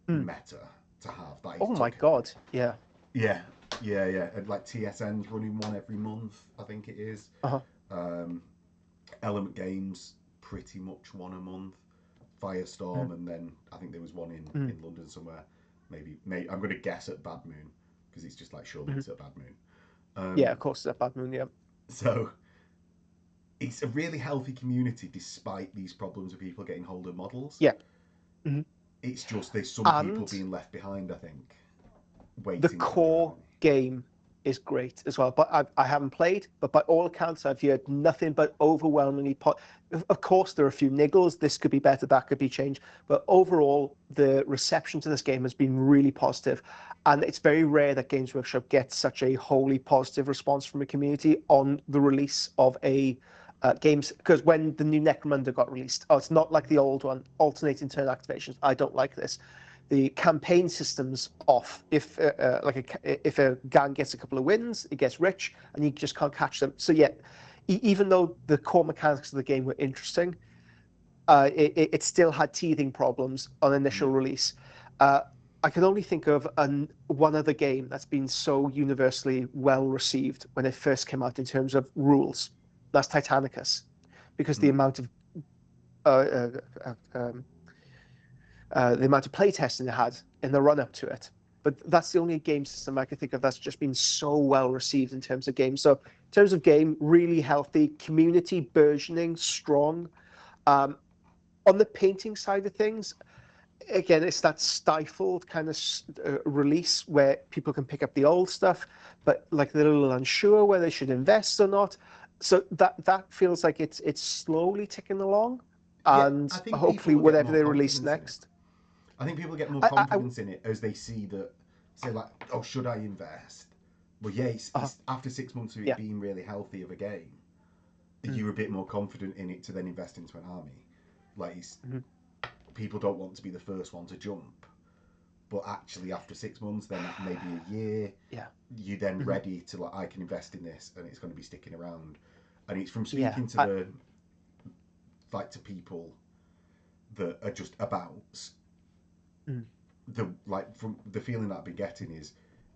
meta to have. Oh my god, yeah. Yeah. And like TSN's running one every month, I think it is. Element Games pretty much one a month. Firestorm, and then I think there was one in London somewhere. Maybe I'm going to guess at Bad Moon, because it's just like, surely it's at Bad Moon. Yeah, of course it's at Bad Moon, yeah. So it's a really healthy community despite these problems of people getting hold of models. Yeah. It's just there's some people being left behind, I think. Waiting. The core game is great as well. But I haven't played, but by all accounts, I've heard nothing but overwhelmingly. Of course, there are a few niggles. This could be better, that could be changed. But overall, the reception to this game has been really positive. And it's very rare that Games Workshop gets such a wholly positive response from a community on the release of a games. Because when the new Necromunda got released, it's not like the old one, alternating turn activations. I don't like this. The campaign system's off. If if a gang gets a couple of wins, it gets rich, and you just can't catch them. So yeah, even though the core mechanics of the game were interesting, it still had teething problems on initial release. I can only think of one other game that's been so universally well received when it first came out in terms of rules. That's Titanicus, because the amount of playtesting it had in the run-up to it. But that's the only game system I can think of that's just been so well received in terms of games. So in terms of game, really healthy, community burgeoning, strong. On the painting side of things, again, it's that stifled kind of release where people can pick up the old stuff, but like they're a little unsure whether they should invest or not. So that feels like it's slowly ticking along, and hopefully whatever they release next. I think people get more confidence in it as they see that, say like, oh, should I invest? Well, yeah, it's after 6 months of it being really healthy of a game, you're a bit more confident in it to then invest into an army. Like, people don't want to be the first one to jump, but actually after 6 months, then maybe a year, you're then ready to like, I can invest in this and it's going to be sticking around. And it's from speaking to to people that are just abouts. From the feeling that I've been getting is,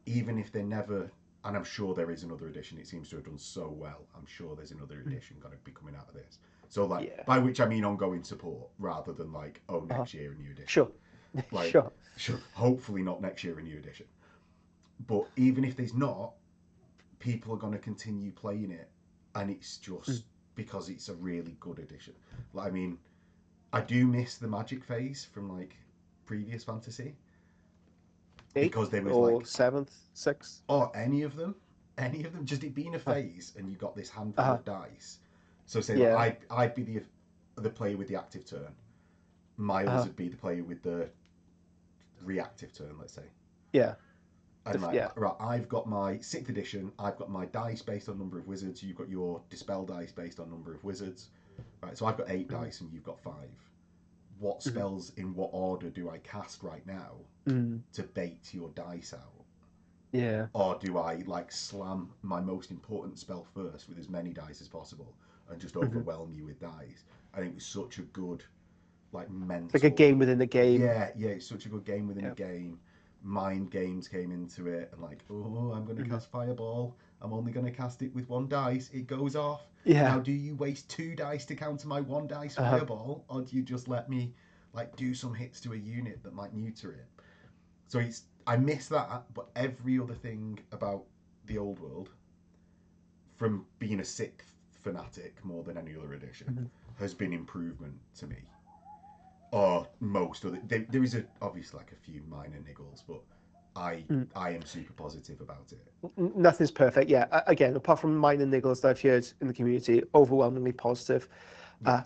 even if they never, and I'm sure there is another edition, it seems to have done so well, I'm sure there's another edition going to be coming out of this. So by which I mean ongoing support rather than like, oh, next year a new edition. Sure. Sure. Hopefully not next year a new edition. But even if there's not, people are going to continue playing it, and it's just because it's a really good edition. Like, I mean, I do miss the magic phase from like previous fantasy, because there was like 7th, 6th, or any of them, just it being a phase, and you got this handful of dice. So say like, I'd be the player with the active turn, Miles would be the player with the reactive turn, let's say. And right, I've got my 6th edition, I've got my dice based on number of wizards, you've got your dispel dice based on number of wizards. Right, so I've got 8 dice and you've got 5. What spells in what order do I cast right now to bait your dice out? Or do I like slam my most important spell first with as many dice as possible and just overwhelm you with dice? I think it was such a good like mental, like a game within the game. Yeah, it's such a good game within a game. Mind games came into it, and like, oh, I'm going to cast Fireball. I'm only going to cast it with 1 dice. It goes off. Now, do you waste 2 dice to counter my 1 dice Fireball, or do you just let me like do some hits to a unit that might neuter it? So I miss that, but every other thing about the old world, from being a 6th fanatic more than any other edition, has been improvement to me. Or most of it. There is obviously like a few minor niggles, but I am super positive about it. Nothing's perfect. Again, apart from minor niggles that I've heard in the community, overwhelmingly positive.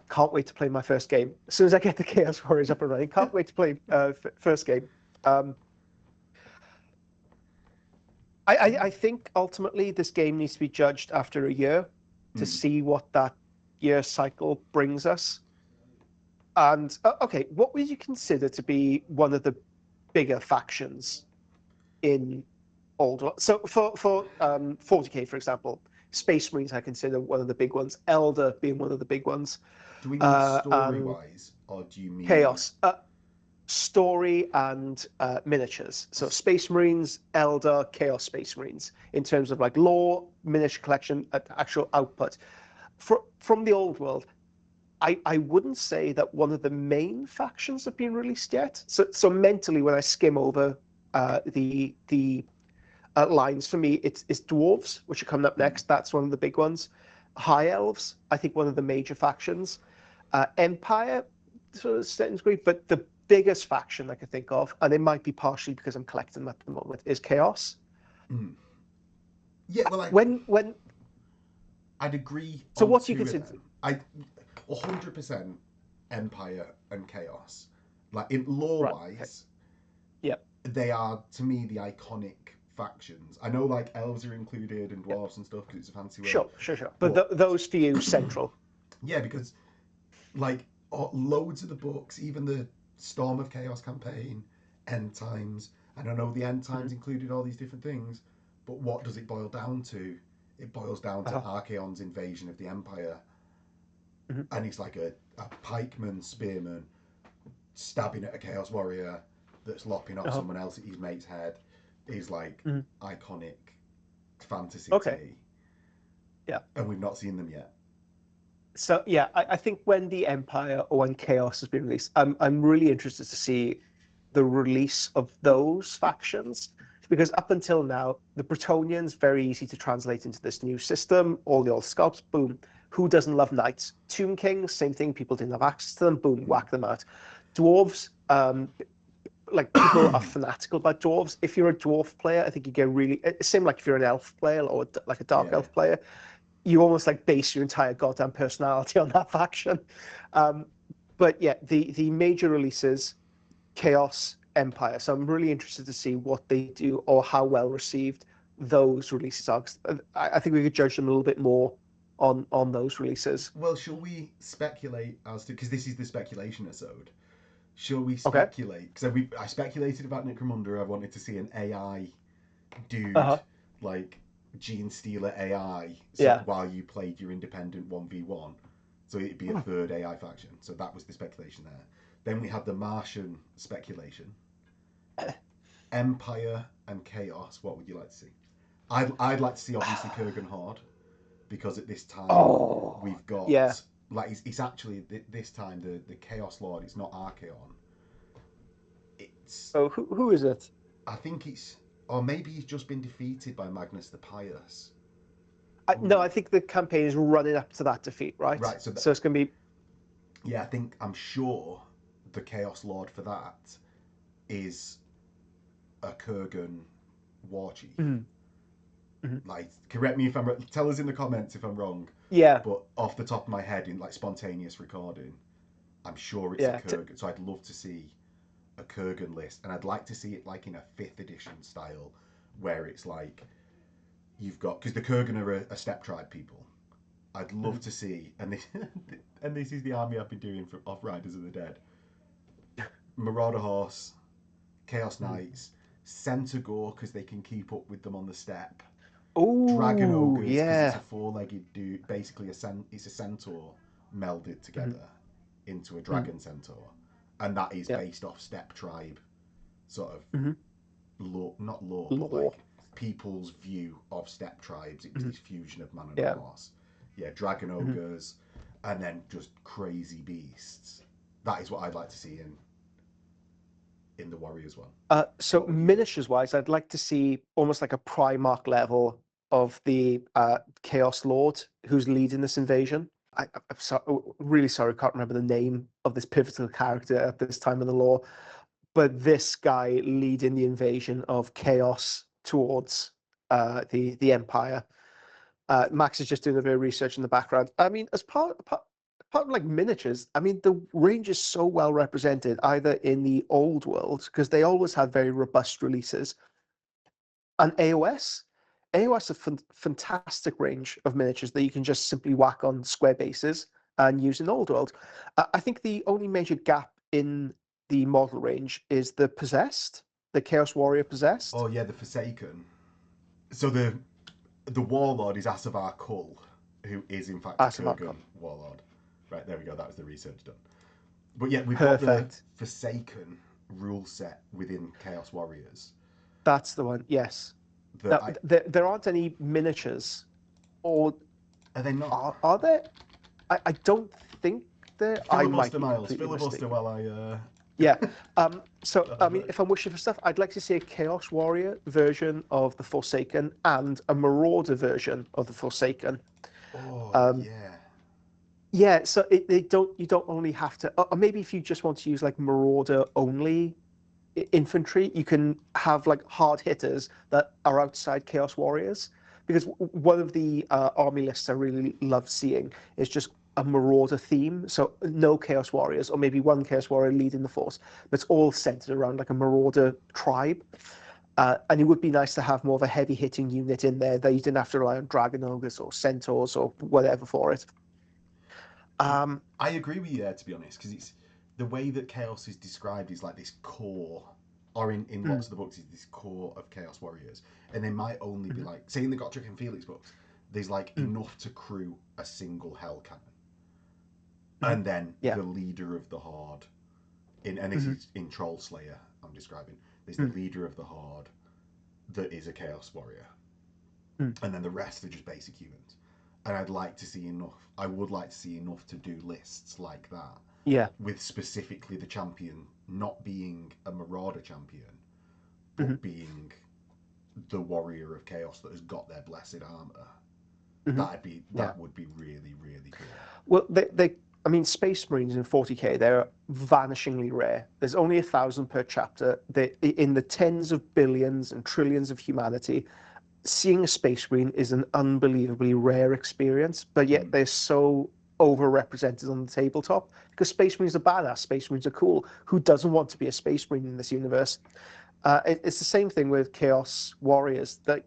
Can't wait to play my first game. As soon as I get the Chaos Warriors up and running, can't wait to play first game. I think ultimately this game needs to be judged after a year to see what that year cycle brings us. And what would you consider to be one of the bigger factions in old? So for 40k, for example, Space Marines I consider one of the big ones. Elder being one of the big ones. Do we mean story-wise, or do you mean Chaos? Story and miniatures. So Space Marines, Elder, Chaos Space Marines in terms of like lore, miniature collection, actual output. From the old world, I wouldn't say that one of the main factions have been released yet. So mentally, when I skim over the lines, for me, it's dwarves, which are coming up next. That's one of the big ones. High elves, I think one of the major factions. Empire, to a certain degree, but the biggest faction I can think of, and it might be partially because I'm collecting them at the moment, is Chaos. Yeah, well, when I'd agree so on what do you two of consider? them. I 100% Empire and Chaos. Like in lore Right. Okay. wise, Yeah. they are to me the iconic factions. I know like elves are included and Yeah. dwarves and stuff because it's a fancy word. Sure. But But those for you central. yeah, because like loads of the books, even the Storm of Chaos campaign, End Times, and I know the End Mhm. Times included all these different things, but what does it boil down to? It boils down to Uh-huh. Archaon's invasion of the Empire, Mhm. and he's like a pikeman, spearman, stabbing at a Chaos Warrior that's lopping off Uh-huh. someone else at his mate's head. Is like Mhm. iconic fantasy to Okay. me, Yeah. and we've not seen them yet. So yeah, I think when the Empire or when Chaos has been released, I'm really interested to see the release of those factions, because up until now, the Bretonians very easy to translate into this new system. All the old sculpts, boom. Who doesn't love knights? Tomb Kings, same thing. People didn't have access to them. Boom, Mm. whack them out. Dwarves, like people are fanatical about dwarves. If you're a dwarf player, I think you get really same like if you're an elf player or like a dark Yeah, elf player, you almost like base your entire goddamn personality on that faction. Um, but yeah, the major releases, Chaos, Empire. So I'm really interested to see what they do or how well received those releases are. 'Cause I think we could judge them a little bit more on those releases. well, shall we speculate as to, because this is the speculation episode? Shall we Okay. speculate? Because I speculated about Necromunda. I wanted to see an AI dude, Uh-huh. like Gene Stealer AI, so Yeah. while you played your independent 1v1. So it'd be a third AI faction. So that was the speculation there. Then we had the Martian speculation. Empire and Chaos. What would you like to see? I'd like to see obviously Kurgan Horde, because at this time Oh, we've yeah. got like it's actually this time the Chaos Lord. It's not Archaon. It's Oh, who is it? I think it's or maybe he's just been defeated by Magnus the Pious. No, Ooh, I think the campaign is running up to that defeat, right? right. So So it's going to be. yeah, I'm sure the Chaos Lord for that is a Kurgan war chief. Mhm, mhm. Like, correct me if I'm tell us in the comments if I'm wrong. Yeah, But off the top of my head, in like spontaneous recording, I'm sure it's a yeah. Kurgan. So I'd love to see a Kurgan list, and I'd like to see it like in a 5th edition style, where it's like you've got because the Kurgan are a steppe tribe people. I'd love Mhm. to see, and this and this is the army I've been doing for Off Riders of the Dead. Marauder Horse, Chaos Mhm. Knights, Centaur because they can keep up with them on the steppe. Dragon Oh, Ogres because it's a yeah. four-legged dude, basically it's a centaur melded Mhm, together into a mhm. dragon centaur, and that is Yeah. based off steppe tribe sort of Mhm. law, not law, but Law. like people's view of steppe tribes. It was Mhm. this fusion of man and Yeah. horse. Yeah, dragon Mhm. ogres, and then just crazy beasts. That is what I'd like to see in the Warriors one. So What would you think? miniatures wise, I'd like to see almost like a Primarch level of the Chaos Lord who's leading this invasion. Really sorry, can't remember the name of this pivotal character at this time of the lore, but this guy leading the invasion of Chaos towards the Empire. Max is just doing a bit of research in the background. I mean, as part of like miniatures, I mean, the range is so well represented either in the old world, because they always had very robust releases, and AOS. AOS a fantastic range of miniatures that you can just simply whack on square bases and use in old world. I think the only major gap in the model range is the possessed, the Chaos Warrior possessed. Oh yeah, the Forsaken. So the warlord is Asavar Kull, who is in fact a Kurgan Asamarkov. warlord. Right, there we go. That was the research done. But yeah, we've got the Perfect. Forsaken rule set within Chaos Warriors. That's the one. Yes. That Now, I there aren't any miniatures, or are they not are there? I don't think there. I might filibuster be miles? completely Filibuster mistaken. while I Yeah. So, I mean, divert. if I'm wishing for stuff, I'd like to see a Chaos Warrior version of the Forsaken and a Marauder version of the Forsaken. Oh Um, yeah. yeah, so you don't only have to, or maybe if you just want to use like Marauder only infantry, you can have like hard hitters that are outside Chaos Warriors. because one of the army lists I really love seeing is just a marauder theme. So no Chaos Warriors, or maybe one Chaos Warrior leading the force, but it's all centered around like a marauder tribe. And it would be nice to have more of a heavy hitting unit in there that you didn't have to rely on dragon ogres or centaurs or whatever for it. I agree with you there, to be honest, because it's the way that chaos is described is like this core, or in lots of the books is this core of chaos warriors, and they might only be like, say in the Gotrek and Felix books, there's like enough to crew a single hell cannon, and then the leader of the horde, and this is in Troll Slayer I'm describing. There's the leader of the horde that is a chaos warrior, and then the rest are just basic humans. And I would like to see enough to do lists like that. Yeah. With specifically the champion not being a marauder champion, but being the warrior of chaos that has got their blessed armor. That would be really, really cool. Well, Space Marines in 40k, they're vanishingly rare. There's only 1,000 per chapter. They're in the tens of billions and trillions of humanity. Seeing a Space Marine is an unbelievably rare experience, but yet they're so overrepresented on the tabletop because Space Marines are badass. Space Marines are cool. Who doesn't want to be a Space Marine in this universe? It's the same thing with Chaos Warriors. That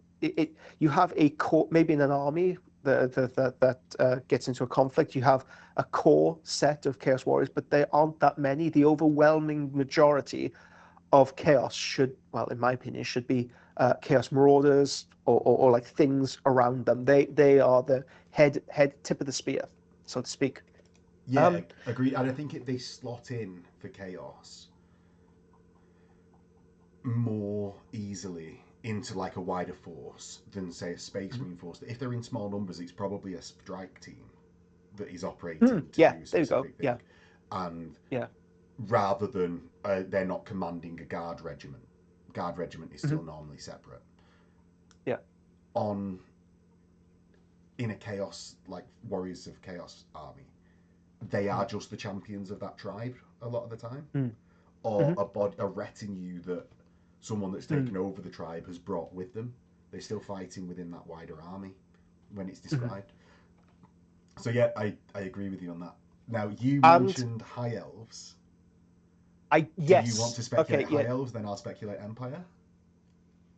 you have a core, maybe in an army that gets into a conflict, you have a core set of Chaos Warriors, but there aren't that many. The overwhelming majority of Chaos should, well, in my opinion, should be Chaos Marauders or like things around them. They are the head tip of the spear, so to speak. Yeah, agree. And I think they slot in for Chaos more easily into like a wider force than say a Space Marine force. If they're in small numbers, it's probably a strike team that is operating to do a specific thing. And rather than they're not commanding a guard regiment. Guard regiment is still normally separate. Yeah. In a Chaos, like Warriors of Chaos army, they are just the champions of that tribe a lot of the time. Or a retinue that someone that's taken over the tribe has brought with them. They're still fighting within that wider army when it's described. So yeah, I agree with you on that. Now, you mentioned High Elves. Yes. Do you want to speculate High Elves? Then I'll speculate Empire.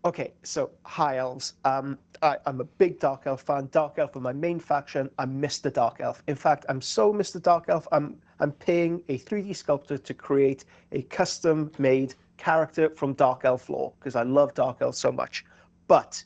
Okay, so High Elves. I'm a big Dark Elf fan. Dark Elf are my main faction. I'm Mr. Dark Elf. In fact, I'm so Mr. Dark Elf, I'm paying a 3D sculptor to create a custom-made character from Dark Elf lore, because I love Dark Elf so much. But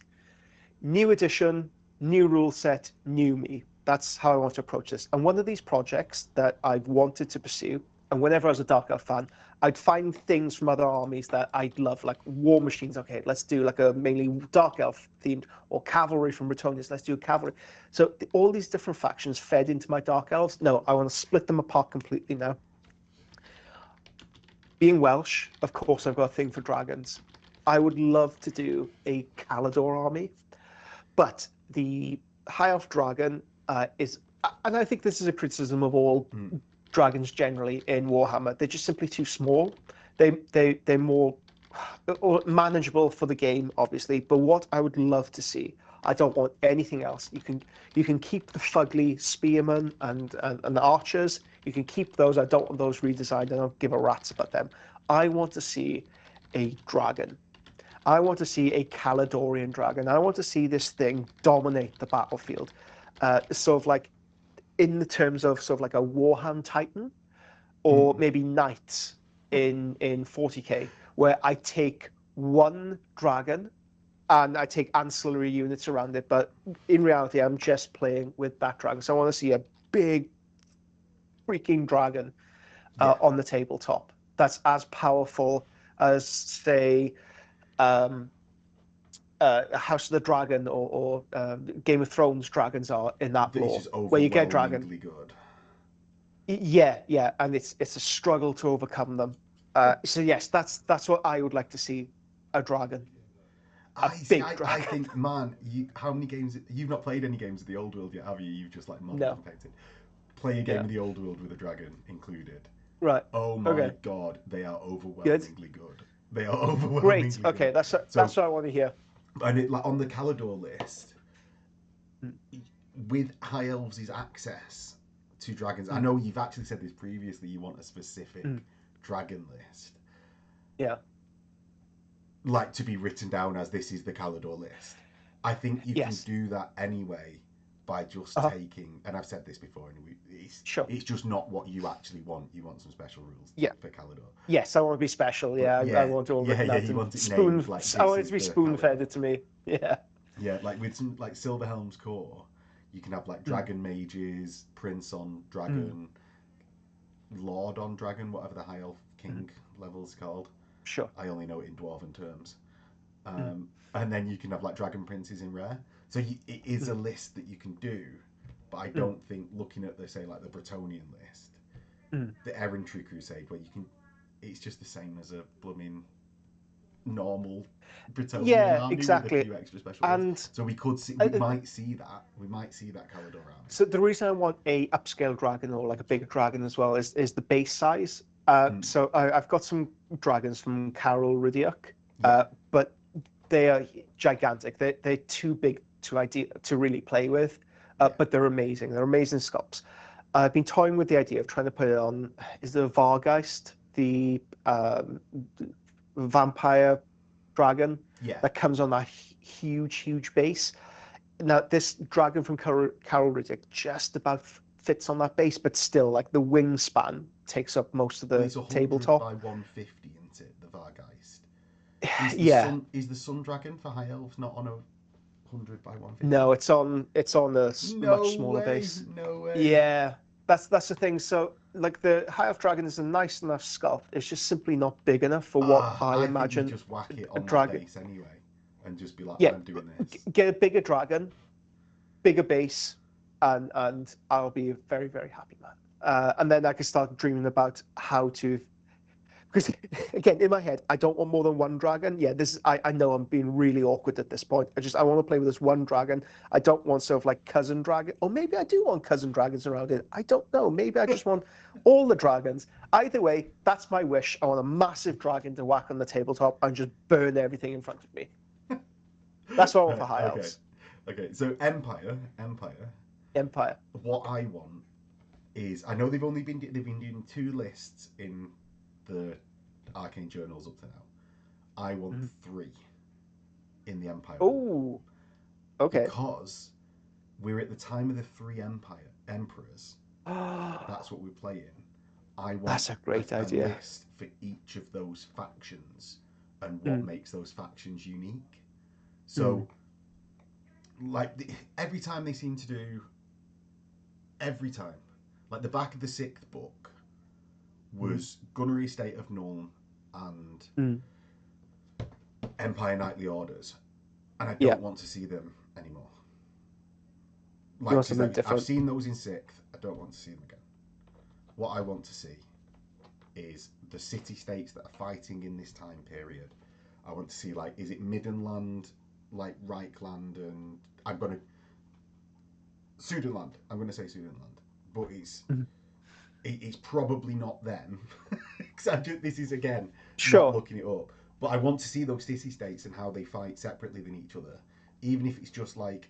new edition, new rule set, new me. That's how I want to approach this. And one of these projects that I've wanted to pursue, and whenever I was a Dark Elf fan, I'd find things from other armies that I'd love, like war machines. Okay, let's do like a mainly Dark Elf themed, or cavalry from Bretonius. Let's do cavalry. So all these different factions fed into my Dark Elves. No, I want to split them apart completely now. Being Welsh, of course, I've got a thing for dragons. I would love to do a Calador army, but the High Elf dragon is, and I think this is a criticism of all dragons generally in Warhammer. They're just simply too small. They're more manageable for the game, obviously. But what I would love to see, I don't want anything else. You can keep the fugly spearmen and the archers. You can keep those. I don't want those redesigned. I don't give a rat's about them. I want to see a dragon. I want to see a Caledonian dragon. I want to see this thing dominate the battlefield. Sort of like in the terms of sort of like a Warhand Titan, or maybe Knights in 40k, where I take one dragon and I take ancillary units around it, but in reality I'm just playing with that dragon. So I want to see a big freaking dragon on the tabletop that's as powerful as, say, House of the Dragon or Game of Thrones dragons are in that lore, where you get a dragon. Good. Yeah, and it's a struggle to overcome them. So yes, that's what I would like to see, a dragon. I think, man, how many games? You've not played any games of the Old World yet, have you? You've just like modeled and painted. Play a game of the Old World with a dragon included. Right. Oh my god, they are overwhelmingly good. They are overwhelmingly great. Okay, good. that's what I want to hear. And on the Calador list, with High Elves' access to dragons. I know you've actually said this previously. You want a specific dragon list, Yeah. like to be written down as this is the Calidor list. I think you can Yes. do that anyway by just taking. And I've said this before, and it's just not what you actually want. You want some special rules for Calidor. Yes, I want to be special. Yeah, I want it all written out. You And want it named like I this want it is to be the spoon fed Calidor. to me. Yeah. Yeah, like with some like Silverhelm's core, you can have like dragon mages, prince on dragon, lord on dragon, whatever the high elf king level's called. Sure. I only know it in dwarven terms. And then you can have like dragon princes in rare. So it is a list that you can do, but I don't think looking at the say like the Bretonian list, the Errantry Crusade, where you can, it's just the same as a blooming normal Bretonian army with a few extra special rules. So we could see, we might see that Calidor army. So the reason I want a upscale dragon or like a bigger dragon as well is the base size. So I've got some dragons from Carol Ridiak, but they are gigantic. They're too big to really play with, but they're amazing. They're amazing sculpts. I've been toying with the idea of trying to put it on. Is the Vargeist, the vampire dragon that comes on that huge base? Now this dragon from Carol Ridiak just about fits on that base, but still, like the wingspan takes up most of the it's 100 tabletop. by 150, isn't it? The Vargeist. Is the Sun Dragon for High Elves not on a 100 by 150? No, it's on a much smaller base. No way. Yeah, that's the thing. So like the High Elf Dragon is a nice enough sculpt. It's just simply not big enough for what I imagine. Think you just whack it on dragon that base anyway, and just be like, yeah, I'm doing this. Get a bigger dragon, bigger base, and I'll be a very, very happy man. And then I can start dreaming about how to. Because again, in my head, I don't want more than one dragon. Yeah, I know I'm being really awkward at this point. I want to play with this one dragon. I don't want sort of like cousin dragon, or maybe I do want cousin dragons around it. I don't know. Maybe I just want all the dragons. Either way, that's my wish. I want a massive dragon to whack on the tabletop and just burn everything in front of me. That's what I want for High Elves. Okay. So Empire. What I want is, I know they've been doing 2 lists in the Arcane Journals up to now. I want 3 in the Empire. Oh, okay. Because we're at the time of the 3 emperors. That's what we're playing. I want that's a great idea. List for each of those factions and what makes those factions unique. So, like every time they seem to do, like the back of the 6th book was Gunnery State of Nuln and Empire Knightly Orders, and I don't want to see them anymore. Like, I've seen those in 6th. I don't want to see them again. What I want to see is the city-states that are fighting in this time period. I want to see, like, is it Middenland, like Reichland, and Sudenland. I'm going to say Sudenland, but it's probably not them. This is again not looking it up, but I want to see those city-states and how they fight separately than each other, even if it's just like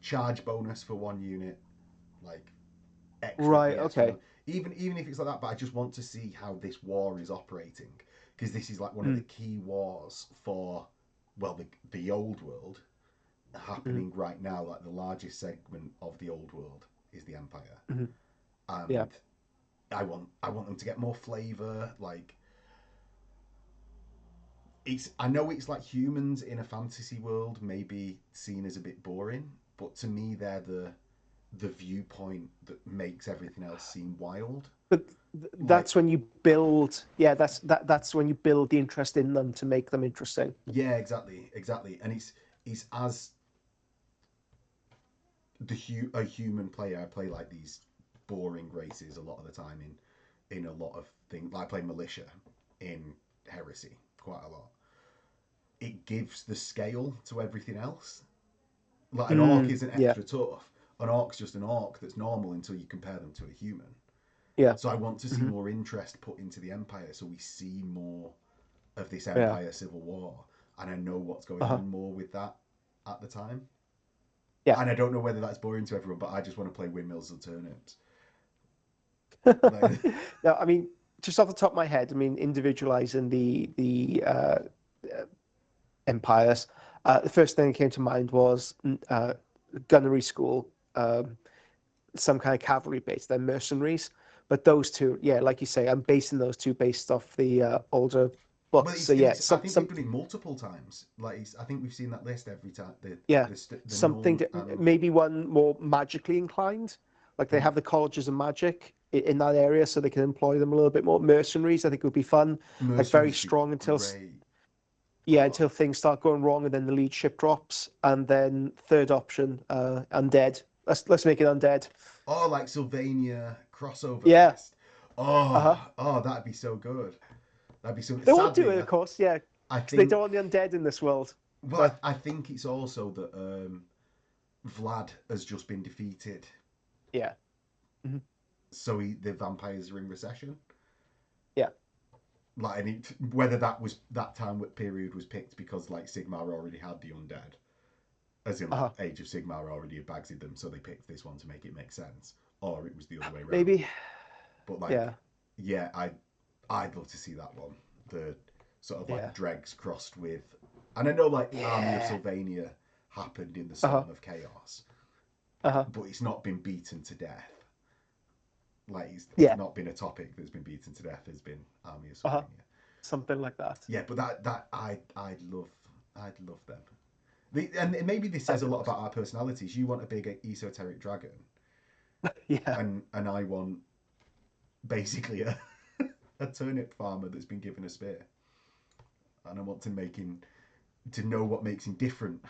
charge bonus for one unit, like extra. Right. Okay. Even if it's like that, but I just want to see how this war is operating, because this is like one of the key wars for, well, the old world happening right now. Like the largest segment of the old world is the Empire, and I want them to get more flavor. Like, I know it's like humans in a fantasy world, maybe seen as a bit boring, but to me they're the viewpoint that makes everything else seem wild. But that's when you build. Yeah, that's when you build the interest in them to make them interesting. Yeah, exactly. And it's as a human player, I play like these boring races a lot of the time in a lot of things. Like I play militia in Heresy quite a lot. It gives the scale to everything else. Like an orc isn't extra tough. An orc's just an orc that's normal until you compare them to a human. Yeah. So I want to see more interest put into the Empire, so we see more of this Empire civil war, and I know what's going on more with that at the time. Yeah. And I don't know whether that's boring to everyone, but I just want to play windmills and turnips. Like, No, I mean, just off the top of my head, I mean, individualizing the empires. The first thing that came to mind was gunnery school, some kind of cavalry base. They're mercenaries, but those two, yeah, like you say, I'm basing those two based off the older well, books. So yeah, I think they've done it multiple times. Like, I think we've seen that list every time. yeah, The something Norn to, maybe one more magically inclined, like they have the colleges of magic in that area, so they can employ them a little bit more. Mercenaries, I think, would be fun. Like very mercenaries would be strong until great. yeah, Oh, until things start going wrong, and then the leadership drops, and then third option, undead. Let's make it undead. oh, like Sylvania crossover Yeah. list. Uh-huh. Oh, that'd be so good. That'd be so. They won't do Sadly, it, of course, yeah, I because they think. don't want the undead in this world. Well, But I think it's also that Vlad has just been defeated, yeah. Hmm. so the vampires are in recession. Yeah. Like, whether that was that period was picked because like Sigmar already had the undead, as in like Uh-huh. Age of Sigmar already had Bagsy them, so they picked this one to make it make sense, or it was the other way around. Maybe. But like, Yeah. yeah, I'd love to see that one. The sort of like Yeah. dregs crossed with, and I know like Army of Yeah. Sylvania happened in the Uh-huh. Storm of Chaos, Uh-huh. but it's not been beaten to death. Like, it's Yeah. not been a topic that's been beaten to death. Has been Army of Uh-huh. Sylvania. Something like that. Yeah, but I'd love them. And maybe this says That'd a be lot awesome. about our personalities. You want a big esoteric dragon, Yeah. and I want basically a turnip farmer that's been given a spear, and I want to know what makes him different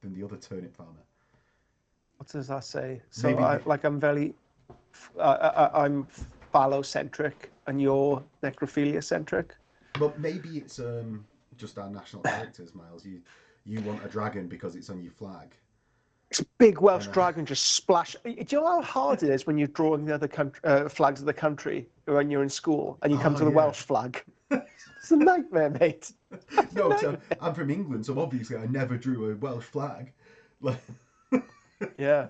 than the other turnip farmer. What does that say? So Maybe I'm very, I'm phallocentric, and you're necrophilia centric. well, maybe it's just our national characters, Miles. You want a dragon because it's on your flag, It's a big Welsh and dragon just splash. Do you know how hard it is when you're drawing the other country, flags of the country when you're in school and you come oh to the yeah. Welsh flag? It's a nightmare, mate. It's a No, so nightmare. I'm from England, so obviously I never drew a Welsh flag. Like, Yeah.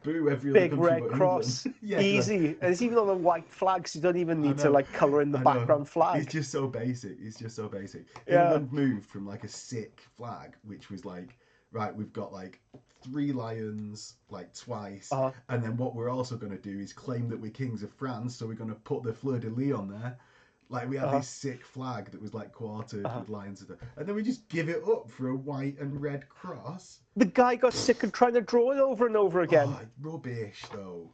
boo every other Big country red but England. cross. Yeah, Easy. And it's even on the white flags. You don't even I need to know, like colour in the I know. background It's flag. just so basic. It's just so basic. Yeah. England moved from like a sick flag, which was like, right, we've got like 3 lions, like twice, Uh, and then what we're also going to do is claim that we're kings of France, so we're going to put the fleur de lis on there. Like, we had uh, this sick flag that was like quartered uh. with lions, and then we just give it up for a white and red cross. The guy got sick of trying to draw it over and over again. Oh, rubbish though.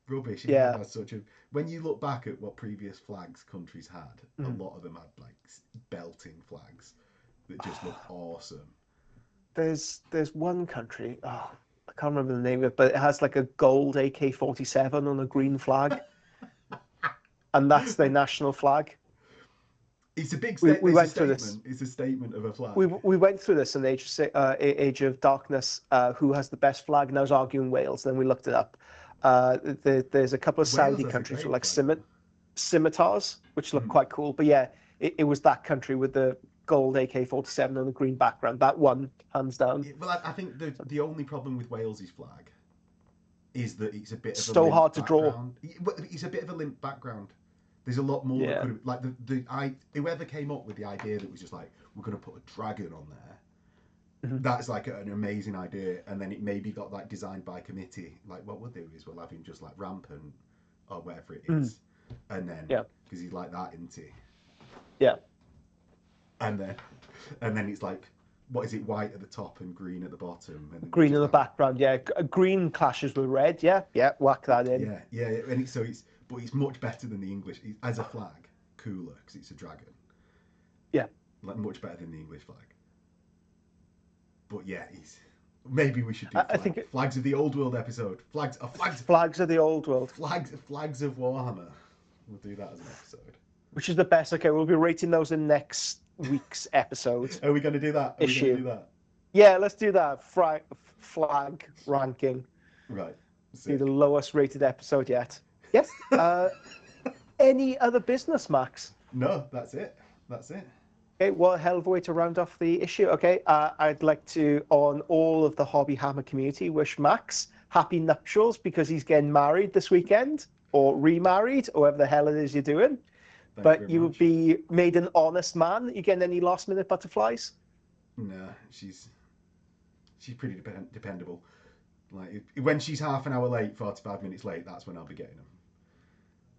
Rubbish. England Yeah. has such a. When you look back at what previous flags countries had, a lot of them had like belting flags that just look awesome. There's one country. Oh, I can't remember the name of it, but it has like a gold AK-47 on a green flag, and that's their national flag. It's a big We It's a went through this. statement. It's a statement of a We flag. we went through this in Age of Darkness. Who has the best flag? And I was arguing Wales. Then we looked it up. There's a couple of Wales Saudi has a countries with great like flag. scimitars, which look quite cool. But yeah, it was that country with the gold AK-47 on the green background. That one, hands down. Well, I think the only problem with Wales's flag is that it's a bit of a So limp hard to draw. background. It's a bit of a limp background. There's a lot more that Yeah. could have, like whoever came up with the idea that was just like, we're gonna put a dragon on there. Mhm. That's like an amazing idea, and then it maybe got like designed by committee. Like, what we'll do is we'll have him just like rampant or whatever it is, and then Yeah. because he's like that, isn't he? Yeah. And then it's like, what is it? White at the top and green at the bottom. And Green in the background. Yeah. Green clashes with red. Yeah. Yeah. Whack that in. Yeah, and but it's much better than the English as a flag. Cooler because it's a dragon. Yeah. Like, much better than the English flag. But yeah, maybe we should do I think flags of the old world episode. Flags flags of the old world, flags of Warhammer. We'll do that as an episode. which is the best. Okay, we'll be rating those in next week's episode. Are we going to do that? Issue. We going to do that? Yeah, let's do that. Flag ranking. Right. Be the lowest rated episode yet. Yes. Any other business, Max? No, that's it. That's it. Okay, what a hell of a way to round off the issue. Okay, I'd like to, on all of the Hobby Hammer community, wish Max happy nuptials because he's getting married this weekend, or remarried, or whatever the hell it is you're doing. Thank you But very you will much. be made an honest man. You getting any last minute butterflies? No, she's pretty dependable. Like when she's half an hour late, 45 minutes late, that's when I'll be getting them.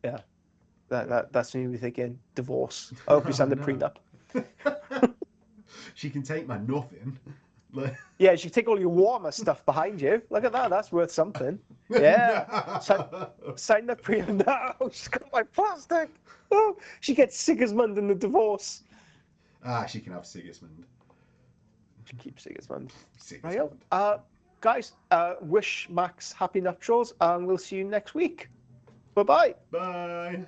Yeah, that's when you'll be thinking divorce. I hope you signed a prenup. She can take my nothing. Yeah, she take all your warmer stuff behind you. Look at that. That's worth something. Yeah. No. Sign the prenup. No, she's got my plastic. Oh, she gets Sigismund in the divorce. She can have Sigismund. She keeps Sigismund. Sigismund. Right. Guys, wish Max happy nuptials, and we'll see you next week. Bye-bye. Bye.